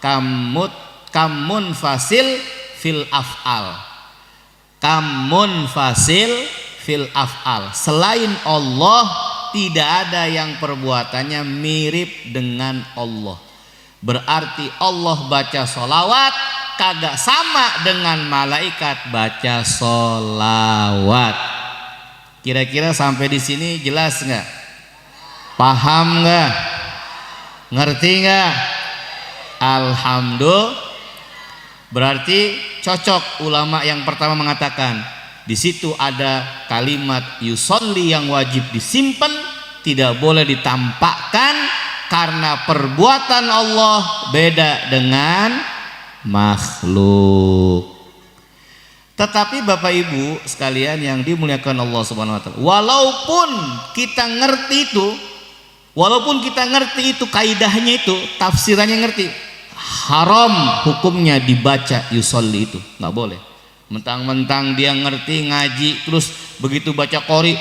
kamun fasil fil af'al. Kamun fasil fil af'al. Selain Allah tidak ada yang perbuatannya mirip dengan Allah. Berarti Allah baca solawat kagak sama dengan malaikat baca solawat. Kira-kira sampai di sini jelas nggak? Paham nggak? Ngerti nggak? Alhamdulillah. Berarti cocok ulama yang pertama mengatakan di situ ada kalimat yusolli yang wajib disimpan, tidak boleh ditampakkan. Karena perbuatan Allah beda dengan makhluk. Tetapi Bapak Ibu sekalian yang dimuliakan Allah Subhanahu wa taala, walaupun kita ngerti itu kaidahnya itu, tafsirannya ngerti, haram hukumnya dibaca yusolli itu, nggak boleh. Mentang-mentang dia ngerti ngaji terus begitu baca qori,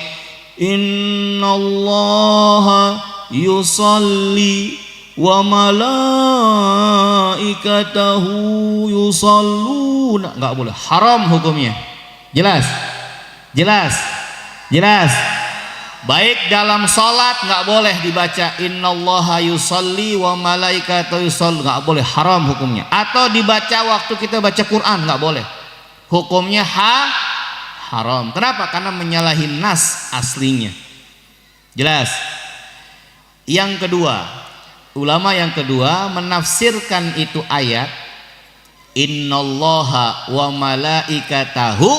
innallaha yusalli wa malaikatahu yusalluna, nggak boleh, haram hukumnya. Jelas? Baik dalam salat nggak boleh dibaca innallaha yusalli wa malaikatahu yusalluna, nggak boleh, haram hukumnya. Atau dibaca waktu kita baca Quran nggak boleh, hukumnya haram. Kenapa? Karena menyalahi nas aslinya. Jelas? Yang kedua, ulama yang kedua menafsirkan itu ayat innallaha wa malaikatahu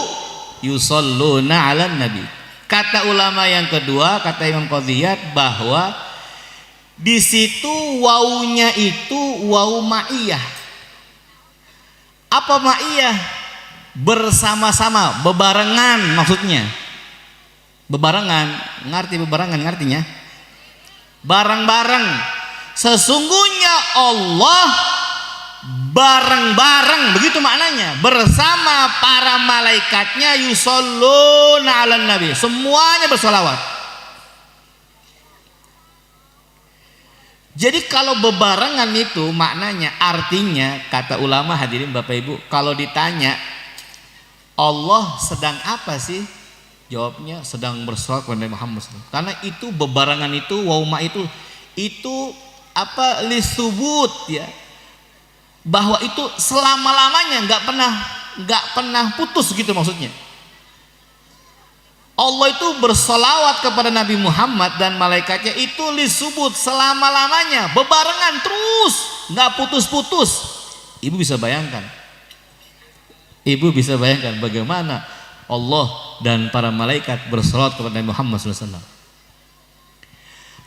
yusalluna 'alan nabi. Kata ulama yang kedua, kata Imam Qadhi Iyad, bahwa di situ wawunya itu wawu ma'iyah. Apa ma'iyah? Bersama-sama, bebarengan maksudnya. Bebarengan, ngerti bebarengan ngartinya? Bareng-bareng. Sesungguhnya Allah bareng-bareng, begitu maknanya, bersama para malaikatnya yusalluna 'alan nabi, semuanya bersolawat. Jadi kalau bebarengan itu maknanya, artinya, kata ulama, hadirin Bapak Ibu, kalau ditanya Allah sedang apa sih? Jawabnya sedang bersolawat kepada Muhammad SAW. Karena itu bebarengan itu, wauma itu apa, lisubut ya, bahwa itu selama-lamanya nggak pernah putus gitu maksudnya. Allah itu bersolawat kepada Nabi Muhammad dan malaikatnya itu disebut selama-lamanya, bebarengan terus, nggak putus-putus. Ibu bisa bayangkan bagaimana Allah dan para malaikat bersolawat kepada Nabi Muhammad SAW.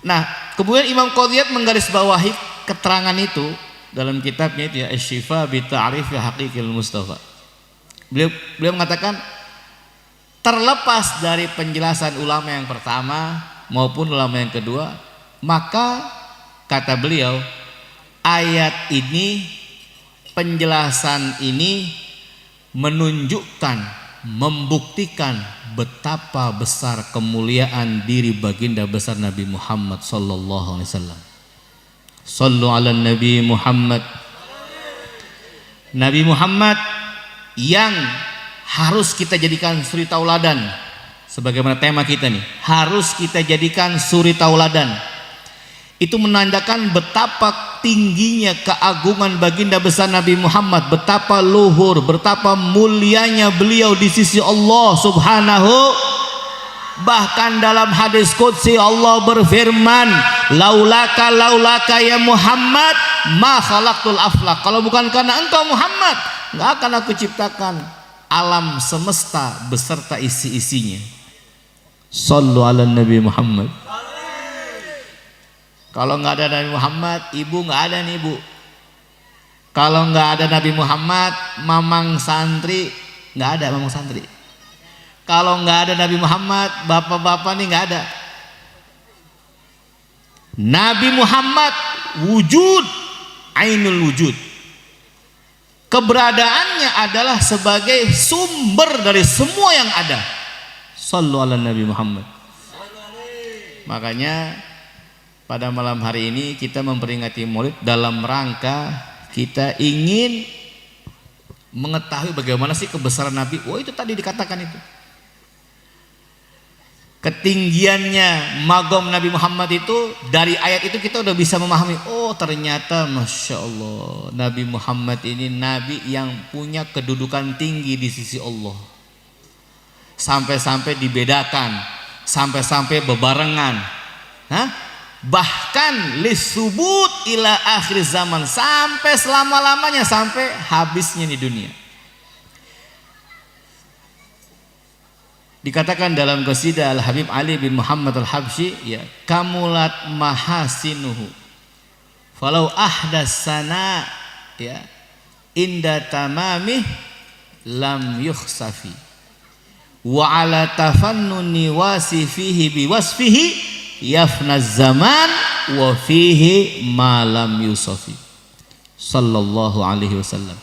Nah, kemudian Imam Qadhiyat menggarisbawahi keterangan itu dalam kitabnya itu ya, Asy-Syifa bi Ta'rif Haqiqil Mustafa. Beliau mengatakan, terlepas dari penjelasan ulama yang pertama maupun ulama yang kedua, maka kata beliau, ayat ini, penjelasan ini menunjukkan, membuktikan betapa besar kemuliaan diri baginda besar Nabi Muhammad sallallahu alaihi wasallam. Sallu ala Nabi Muhammad. Nabi Muhammad yang harus kita jadikan suri tauladan, sebagaimana tema kita nih, harus kita jadikan suri tauladan. Itu menandakan betapa tingginya keagungan baginda besar Nabi Muhammad, betapa luhur, betapa mulianya beliau di sisi Allah Subhanahu. Bahkan dalam hadis qudsi Allah berfirman, laulaka ya Muhammad ma khalaqtul aflaq. Kalau bukan karena engkau Muhammad, enggak akan aku ciptakan alam semesta beserta isi-isinya. Sallu ala Nabi Muhammad. Kalau nggak ada Nabi Muhammad, ibu nggak ada nih ibu. Kalau nggak ada Nabi Muhammad, mamang santri nggak ada, mamang santri. Kalau nggak ada Nabi Muhammad, bapak-bapak nih nggak ada. Nabi Muhammad wujud, ainul wujud. Keberadaannya adalah sebagai sumber dari semua yang ada. Sallu ala Nabi Muhammad. Makanya pada malam hari ini kita memperingati Maulid dalam rangka kita ingin mengetahui bagaimana sih kebesaran Nabi. Oh, itu tadi dikatakan itu. Ketinggiannya magom Nabi Muhammad itu, dari ayat itu kita udah bisa memahami, oh ternyata Masya Allah Nabi Muhammad ini Nabi yang punya kedudukan tinggi di sisi Allah, sampai-sampai dibedakan, sampai-sampai bebarengan. Bahkan lisubut ila akhir zaman, sampai selama-lamanya, sampai habisnya di dunia. Dikatakan dalam qasidah Al-Habib Ali bin Muhammad Al-Habsyi, ya, kamulat mahasinuhu falau ahdas sana, ya, inda tamamih lam yukhsafi wa ala tafannuni wasifihi biwasfihi yafnaz zaman wa fihi ma lam yusafi. Sallallahu alaihi wasallam.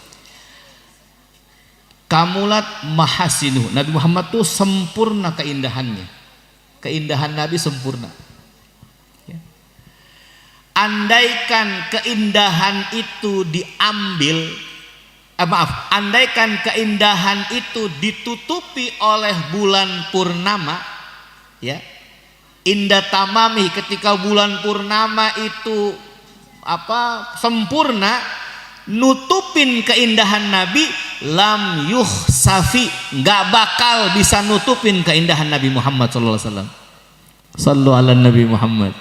Kamulat mahasinuhu, Nabi Muhammad itu sempurna keindahannya. Keindahan Nabi sempurna, ya. Andaikan keindahan itu diambil, andaikan keindahan itu ditutupi oleh bulan purnama, ya, indah tamami, ketika bulan purnama itu sempurna, nutupin keindahan Nabi, lam yuhsafi, nggak bakal bisa nutupin keindahan Nabi Muhammad sallallahu alaihi wasallam. Sallu ala Nabi Muhammad.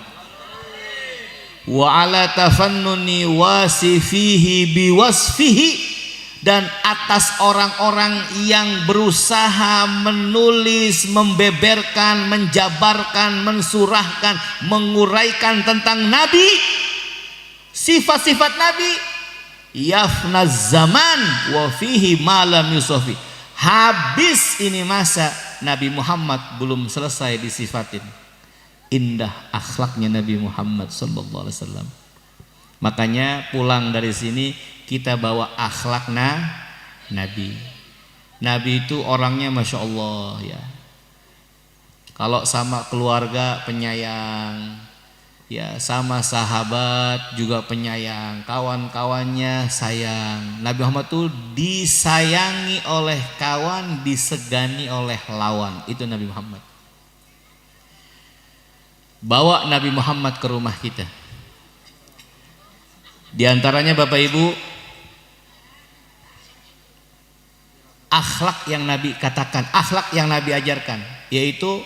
Wa ala tafannuni wasifihi biwasfihi, dan atas orang-orang yang berusaha menulis, membeberkan, menjabarkan, mensurahkan, menguraikan tentang Nabi, sifat-sifat Nabi, yafnaz zaman wa fihi ma lam yusafi. Habis ini masa, Nabi Muhammad belum selesai disifatin indah akhlaknya Nabi Muhammad sallallahu alaihi wasallam. Makanya pulang dari sini kita bawa akhlak Nabi. Nabi itu orangnya Masya Allah, ya. Kalau sama keluarga penyayang, ya, sama sahabat juga penyayang, kawan-kawannya sayang. Nabi Muhammad itu disayangi oleh kawan, disegani oleh lawan. Itu Nabi Muhammad. Bawa Nabi Muhammad ke rumah kita. Di antaranya Bapak Ibu, akhlak yang Nabi katakan, akhlak yang Nabi ajarkan, yaitu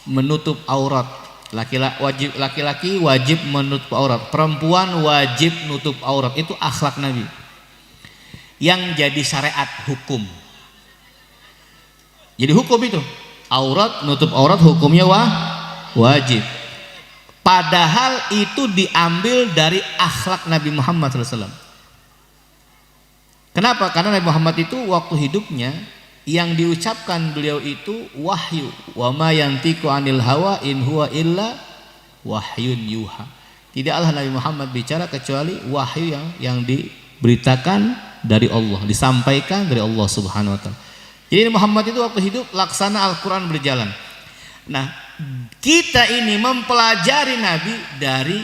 menutup aurat. Laki-laki wajib menutup aurat, perempuan wajib menutup aurat. Itu akhlak Nabi yang jadi syariat hukum. Jadi hukum itu aurat, nutup aurat hukumnya wajib. Padahal itu diambil dari akhlak Nabi Muhammad SAW. Kenapa? Karena Nabi Muhammad itu waktu hidupnya yang diucapkan beliau itu wahyu. Wa ma yantiqu anil hawa in huwa illa wahyun yuha. Tidaklah Nabi Muhammad bicara kecuali wahyu yang diberitakan dari Allah, disampaikan dari Allah Subhanahu wa taala. Jadi Muhammad itu waktu hidup laksana Al-Qur'an berjalan. Nah, kita ini mempelajari Nabi dari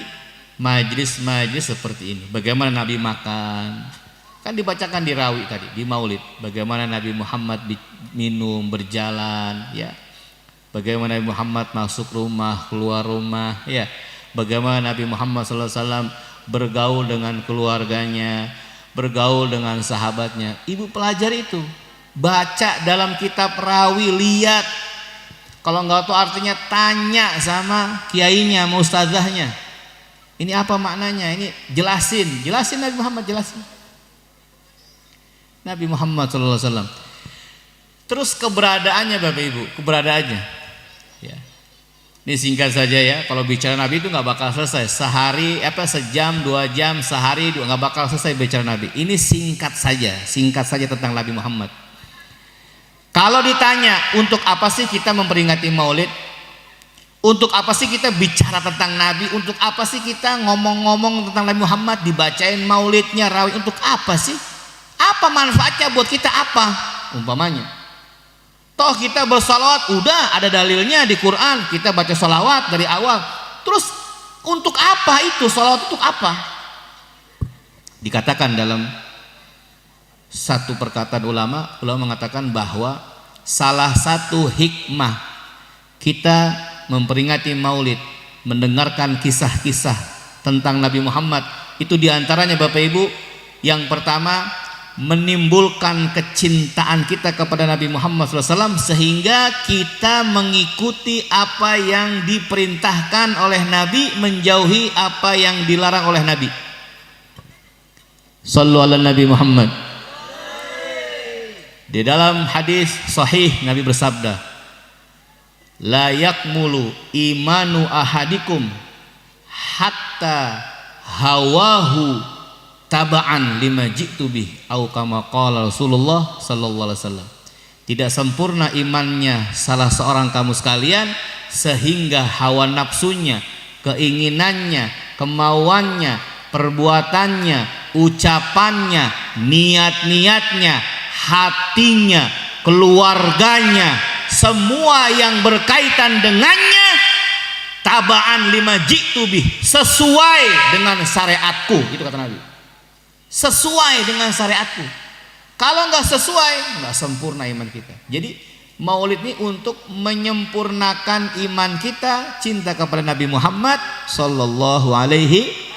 majlis-majlis seperti ini. Bagaimana Nabi makan, kan dibacakan di rawi tadi, di maulid. Bagaimana Nabi Muhammad minum, berjalan, ya. Bagaimana Nabi Muhammad masuk rumah, keluar rumah, ya. Bagaimana Nabi Muhammad SAW bergaul dengan keluarganya, bergaul dengan sahabatnya. Ibu pelajari itu, baca dalam kitab rawi, lihat. Kalau nggak tahu artinya tanya sama kiainya, sama ustazahnya. Ini apa maknanya? Ini jelasin Nabi Muhammad jelasin. Nabi Muhammad SAW. Terus keberadaannya Bapak Ibu, keberadaannya. Ya. Ini singkat saja ya. Kalau bicara Nabi itu nggak bakal selesai. Sejam, 2 jam, sehari nggak bakal selesai bicara Nabi. Ini singkat saja tentang Nabi Muhammad. Kalau ditanya untuk apa sih kita memperingati Maulid? Untuk apa sih kita bicara tentang Nabi? Untuk apa sih kita ngomong-ngomong tentang Nabi Muhammad, dibacain maulidnya, rawi? Untuk apa sih? Apa manfaatnya buat kita apa? Umpamanya, toh kita bersalawat, udah ada dalilnya di Quran, kita baca salawat dari awal. Terus untuk apa itu? Salawat untuk apa? Dikatakan dalam satu perkataan ulama mengatakan bahwa salah satu hikmah kita memperingati Maulid, mendengarkan kisah-kisah tentang Nabi Muhammad, itu diantaranya Bapak Ibu, yang pertama menimbulkan kecintaan kita kepada Nabi Muhammad SAW, sehingga kita mengikuti apa yang diperintahkan oleh Nabi, menjauhi apa yang dilarang oleh Nabi. Sallu ala Nabi Muhammad. Di dalam hadis sahih Nabi bersabda, la yakmulu imanu ahadikum hatta hawahu taba'an lima ji'tu bih, au kama qala Rasulullah sallallahu alaihi wasallam. Tidak sempurna imannya salah seorang kamu sekalian sehingga hawa nafsunya, keinginannya, kemauannya, perbuatannya, ucapannya, niat-niatnya, hatinya, keluarganya, semua yang berkaitan dengannya taba'an lima ji'tu bih, sesuai dengan syariatku. Itu kata Nabi, sesuai dengan syariatku. Kalau nggak sesuai, nggak sempurna iman kita. Jadi Maulid ini untuk menyempurnakan iman kita, cinta kepada Nabi Muhammad Sallallahu Alaihi.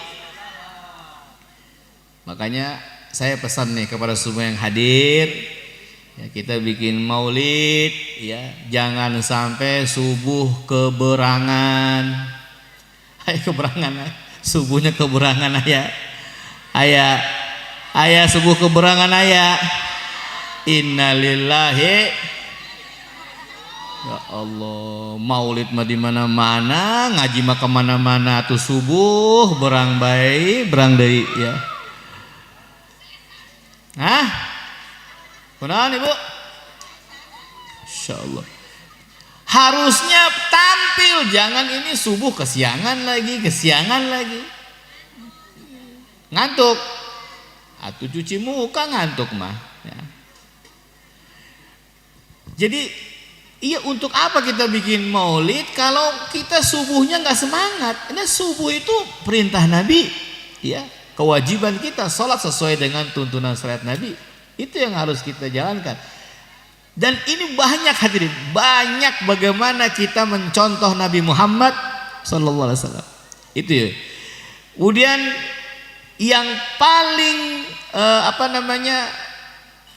Makanya saya pesan nih kepada semua yang hadir, ya, kita bikin Maulid, ya, jangan sampai subuh keberangan. Ayo keberangan, subuhnya keberangan ayah subuh keberangan ayah. Innalillahi. Ya Allah, Maulid mah di mana-mana, ngaji mah kemana-mana, tuh subuh berang baik, berang deui ya. Hah? Kunaon Ibu? Insyaallah. Harusnya tampil, jangan ini subuh kesiangan lagi. Ngantuk. Atuh cuci muka ngantuk mah ya. Jadi iya, untuk apa kita bikin Maulid kalau kita subuhnya nggak semangat? Ini subuh itu perintah Nabi, ya. Kewajiban kita sholat sesuai dengan tuntunan syariat Nabi, itu yang harus kita jalankan. Dan ini banyak hadirin, banyak bagaimana kita mencontoh Nabi Muhammad Sallallahu Alaihi Wasallam. Itu ya. Kemudian yang paling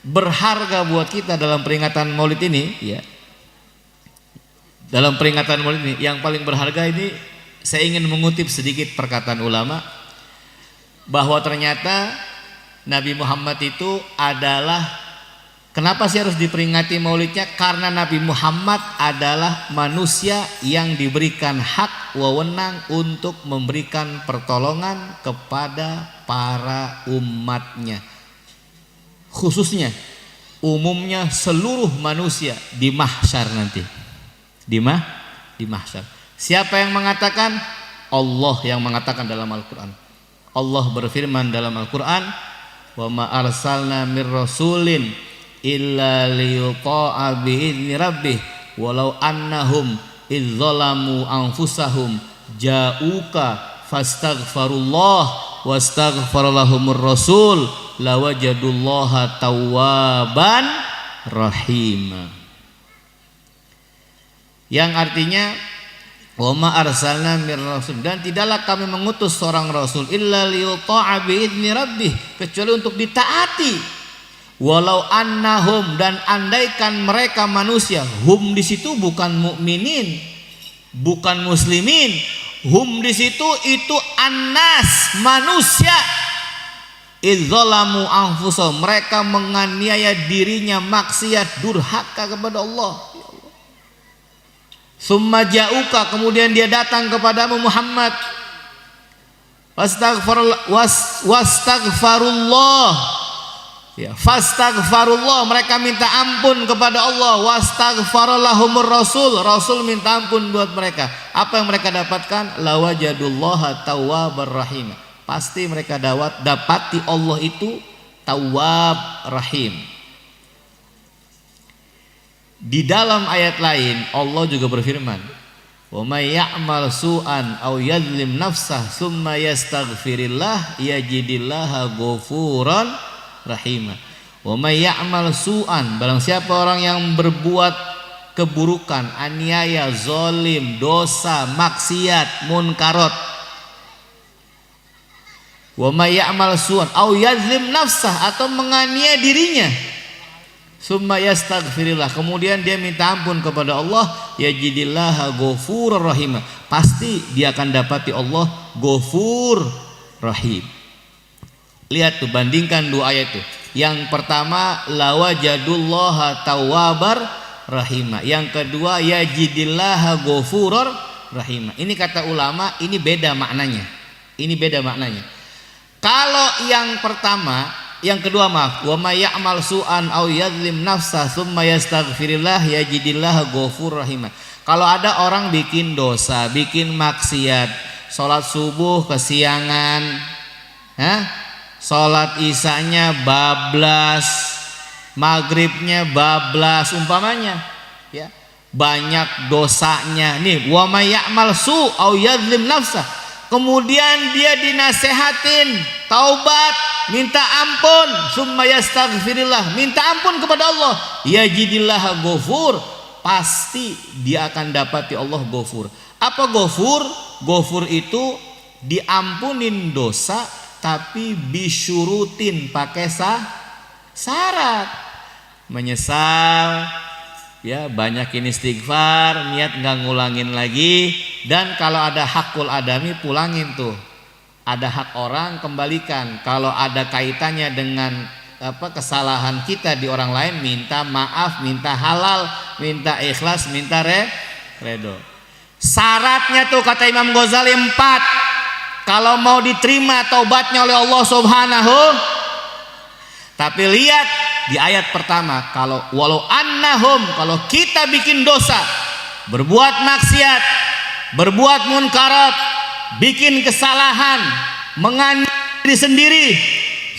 berharga buat kita dalam peringatan Maulid ini, ya. Dalam peringatan Maulid ini yang paling berharga ini saya ingin mengutip sedikit perkataan ulama bahwa ternyata Nabi Muhammad itu adalah, kenapa sih harus diperingati Maulidnya? Karena Nabi Muhammad adalah manusia yang diberikan hak wewenang untuk memberikan pertolongan kepada para umatnya, khususnya umumnya seluruh manusia di mahsyar nanti. Di mahsyar. Siapa yang mengatakan? Allah yang mengatakan dalam Al-Quran. Allah berfirman dalam Al-Quran, wa ma arsalna mir rasulin illa liyuta'a bi'izni rabbih walau annahum idzalamu anfusahum ja'uka fastaghfarullah wastaghfaralahumur rasul lawajadullaha tawwaban rahim. Yang artinya wa ma arsalna mir rasul, dan tidaklah kami mengutus seorang rasul illa liyuta'a bi'izni rabbih, kecuali untuk ditaati. Walau annahum, dan andaikan mereka manusia, hum di situ bukan mukminin, bukan muslimin, hum di situ itu annas, manusia. Idzalamu anfusahum, mereka menganiaya dirinya, maksiat, durhaka kepada Allah. Summa ja'uka, kemudian dia datang kepadamu Muhammad, wastaghfarullah, ya, fastaghfarullah, mereka minta ampun kepada Allah, wastaghfarallahumur rasul, rasul minta ampun buat mereka. Apa yang mereka dapatkan? Lawajadullaha tawwabar rahim, pasti mereka dapati Allah itu tawwab rahim. Di dalam ayat lain Allah juga berfirman, wa may ya'mal su'an aw yadhlim nafsah summa yastaghfirillah yajidillaha ghafuran rahima. Wa may ya'mal su'an, barang siapa orang yang berbuat keburukan, aniaya, zalim, dosa, maksiat, munkarat. Wa may ya'mal su'an aw yadhlim nafsah, atau menganiaya dirinya, summa yastaghfirillah, kemudian dia minta ampun kepada Allah, yajidillaha ghafurur rahim, pasti dia akan dapati Allah ghafur rahim. Lihat tuh, bandingkan dua ayat itu. Yang pertama lawajadullaha tawwabar rahim, yang kedua yajidillaha ghafurur rahim. Ini kata ulama, ini beda maknanya. Ini beda maknanya. Kalau yang pertama, yang kedua maaf, wa may ya'mal su'an aw yadhlim nafsa tsumma yastaghfirillah yajidillaha ghafurur rahim. Kalau ada orang bikin dosa, bikin maksiat, sholat subuh kesiangan, sholat isanya bablas, maghribnya bablas umpamanya, ya, banyak dosanya. Nih, wa may ya'mal su' aw yadhlim nafsa, kemudian dia dinasehatin, taubat, minta ampun, summa yastaghfirillah, minta ampun kepada Allah, yajidillaha ghafur, pasti dia akan dapati Allah ghafur. Apa ghafur? Ghafur itu diampunin dosa tapi bisyurutin, pakai syarat. Menyesal, ya, banyakin istighfar, niat nggak ngulangin lagi, dan kalau ada hakul adami pulangin tuh. Ada hak orang kembalikan. Kalau ada kaitannya dengan kesalahan kita di orang lain, minta maaf, minta halal, minta ikhlas, minta redo. Syaratnya tuh kata Imam Ghazali 4 kalau mau diterima taubatnya oleh Allah Subhanahu. Tapi lihat di ayat pertama, kalau walau annahum, kalau kita bikin dosa, berbuat maksiat, berbuat munkarat, bikin kesalahan, menganiaya diri sendiri,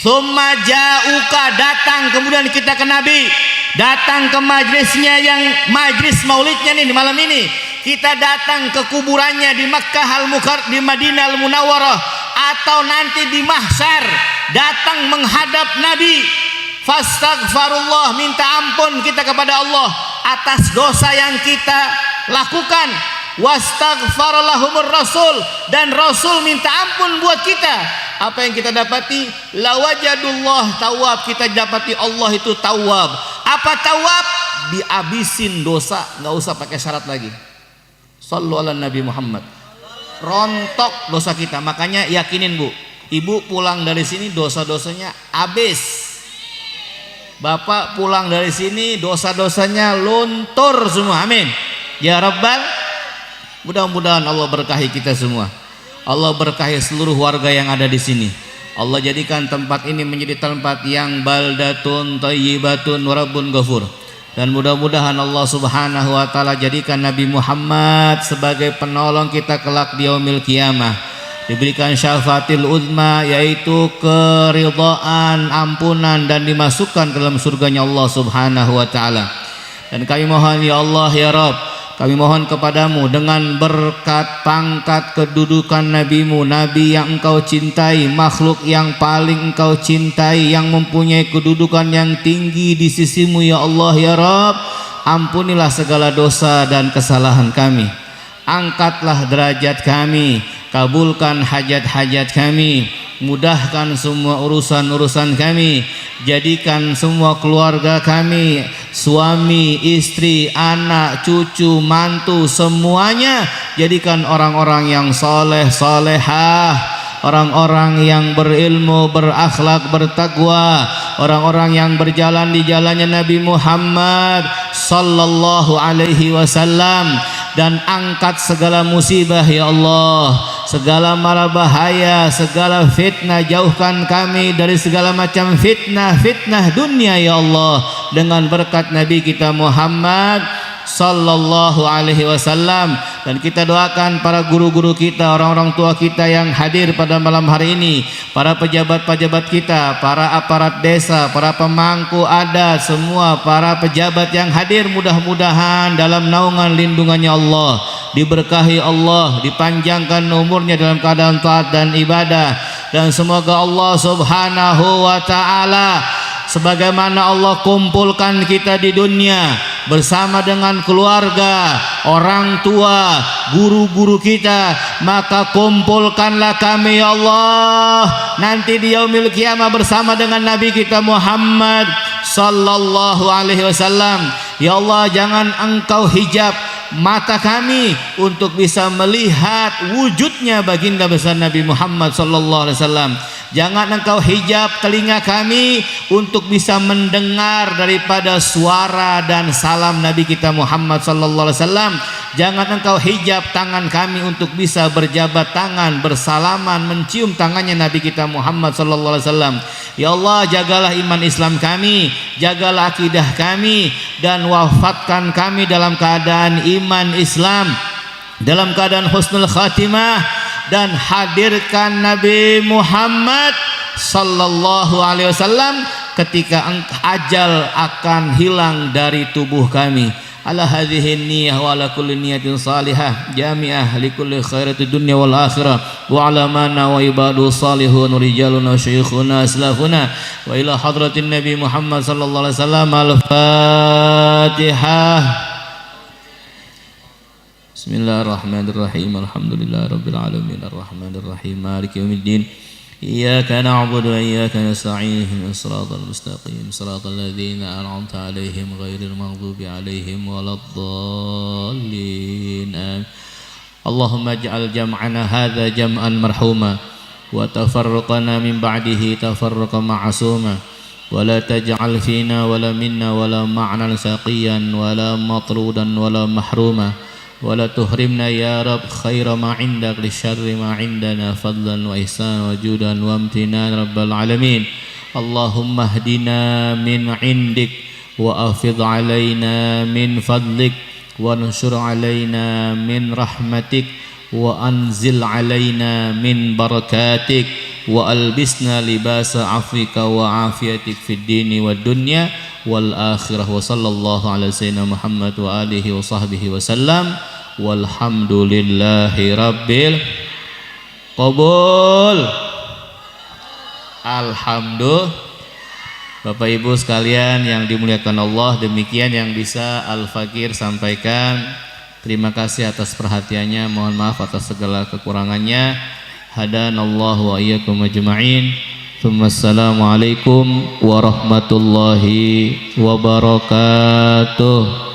summa ja'uka, datang kemudian kita ke Nabi, datang ke majlisnya, yang majlis maulidnya nih di malam ini, kita datang ke kuburannya di Makkah al-Mukarramah, di Madinah al-Munawwarah, atau nanti di mahsyar, datang menghadap Nabi, fastaghfarullah, minta ampun kita kepada Allah atas dosa yang kita lakukan, wastaghfarallahumur rasul, dan rasul minta ampun buat kita, apa yang kita dapati? Lawajadullah tawab, kita dapati Allah itu tawab. Apa tawab? Dihabisin dosa, nggak usah pakai syarat lagi. Shallu ala Nabi Muhammad. Rontok dosa kita. Makanya yakinin Bu, ibu pulang dari sini dosa-dosanya habis. Bapak pulang dari sini dosa-dosanya luntur semua. Amin ya Rabbal. Mudah-mudahan Allah berkahi kita semua. Allah berkahi seluruh warga yang ada di sini. Allah jadikan tempat ini menjadi tempat yang baldatun thayyibatun wa rabbun ghafur. Dan mudah-mudahan Allah Subhanahu wa taala jadikan Nabi Muhammad sebagai penolong kita kelak di yaumil qiyamah. Diberikan syafaatil uzma, yaitu keridhaan, ampunan, dan dimasukkan ke dalam surganya Allah Subhanahu wa taala. Dan kami mohon ya Allah ya Rabb, kami mohon kepadamu dengan berkat pangkat kedudukan nabimu, nabi yang engkau cintai, makhluk yang paling engkau cintai, yang mempunyai kedudukan yang tinggi di sisimu ya Allah ya Rabb, ampunilah segala dosa dan kesalahan kami, angkatlah derajat kami, kabulkan hajat-hajat kami, mudahkan semua urusan-urusan kami, jadikan semua keluarga kami, suami, istri, anak, cucu, mantu, semuanya jadikan orang-orang yang soleh, solehah, orang-orang yang berilmu, berakhlak, bertakwa, orang-orang yang berjalan di jalannya Nabi Muhammad sallallahu alaihi wasallam. Dan angkat segala musibah ya Allah, segala mara bahaya, segala fitnah, jauhkan kami dari segala macam fitnah dunia ya Allah, dengan berkat Nabi kita Muhammad sallallahu alaihi wasallam. Dan kita doakan para guru-guru kita, orang-orang tua kita yang hadir pada malam hari ini, para pejabat-pejabat kita, para aparat desa, para pemangku adat, semua para pejabat yang hadir, mudah-mudahan dalam naungan lindungannya Allah, diberkahi Allah, dipanjangkan umurnya dalam keadaan taat dan ibadah. Dan semoga Allah Subhanahu wa taala, sebagaimana Allah kumpulkan kita di dunia bersama dengan keluarga, orang tua, guru-guru kita, maka kumpulkanlah kami ya Allah nanti di yaumil qiyamah bersama dengan Nabi kita Muhammad sallallahu alaihi wasallam. Ya Allah, jangan engkau hijab mata kami untuk bisa melihat wujudnya baginda besar Nabi Muhammad sallallahu alaihi wasallam. Jangan engkau hijab telinga kami untuk bisa mendengar daripada suara dan salam Nabi kita Muhammad sallallahu alaihi wasallam. Jangan engkau hijab tangan kami untuk bisa berjabat tangan, bersalaman, mencium tangannya Nabi kita Muhammad sallallahu alaihi wasallam. Ya Allah, jagalah iman Islam kami, jagalah akidah kami, dan wafatkan kami dalam keadaan iman Islam, dalam keadaan husnul khatimah, dan hadirkan Nabi Muhammad sallallahu alaihi wasallam ketika ajal akan hilang dari tubuh kami. Ala hadhihi niyyah wa ala kulli niyatin salihah jami'ah li kulli khairati dunya wal akhirah wa ala mana wa ibadu salihun rijaluna syuyukhuna aslafuna wa ila hadratin Nabi Muhammad sallallahu alaihi wasallam. Al-Fatihah. Bismillahirrahmanirrahim. Alhamdulillahirabbil alamin arrahmanir rahim maliki yaumiddin. Iyyaka na'budu wa iyyaka nasta'in ihdinas siratal mustaqim siratal ladzina an'amta 'alaihim ghairil maghdubi 'alaihim waladdallin. Allahumma ij'al jam'ana hadza jam'an marhuma wa tafarraqana min ba'dihi tafarruqan ma'suma wa la taj'al fina wa la minna wa la ma'nan saqiyan wa la matrudan wa la mahruma ولا تحرمنا يا رب خير ما عندك للشر ما عندنا فضلا وإحسانا وجودا وامتنان رب العالمين. اللهم اهدنا من عندك وأفض علينا من فضلك وانشر علينا من رحمتك وأنزل علينا من بركاتك وألبسنا لباس عفوك وعافيتك في الدين والدنيا wal akhirah. Wa sallallahu ala sayyidina Muhammad wa alihi wa sahbihi wa sallam walhamdulillahi rabbil qabul. Alhamdulillah. Bapak Ibu sekalian yang dimuliakan Allah, demikian yang bisa Al-Fakir sampaikan. Terima kasih atas perhatiannya, mohon maaf atas segala kekurangannya. hadanallahu wa iyyakum ajma'in. Assalamualaikum warahmatullahi wabarakatuh.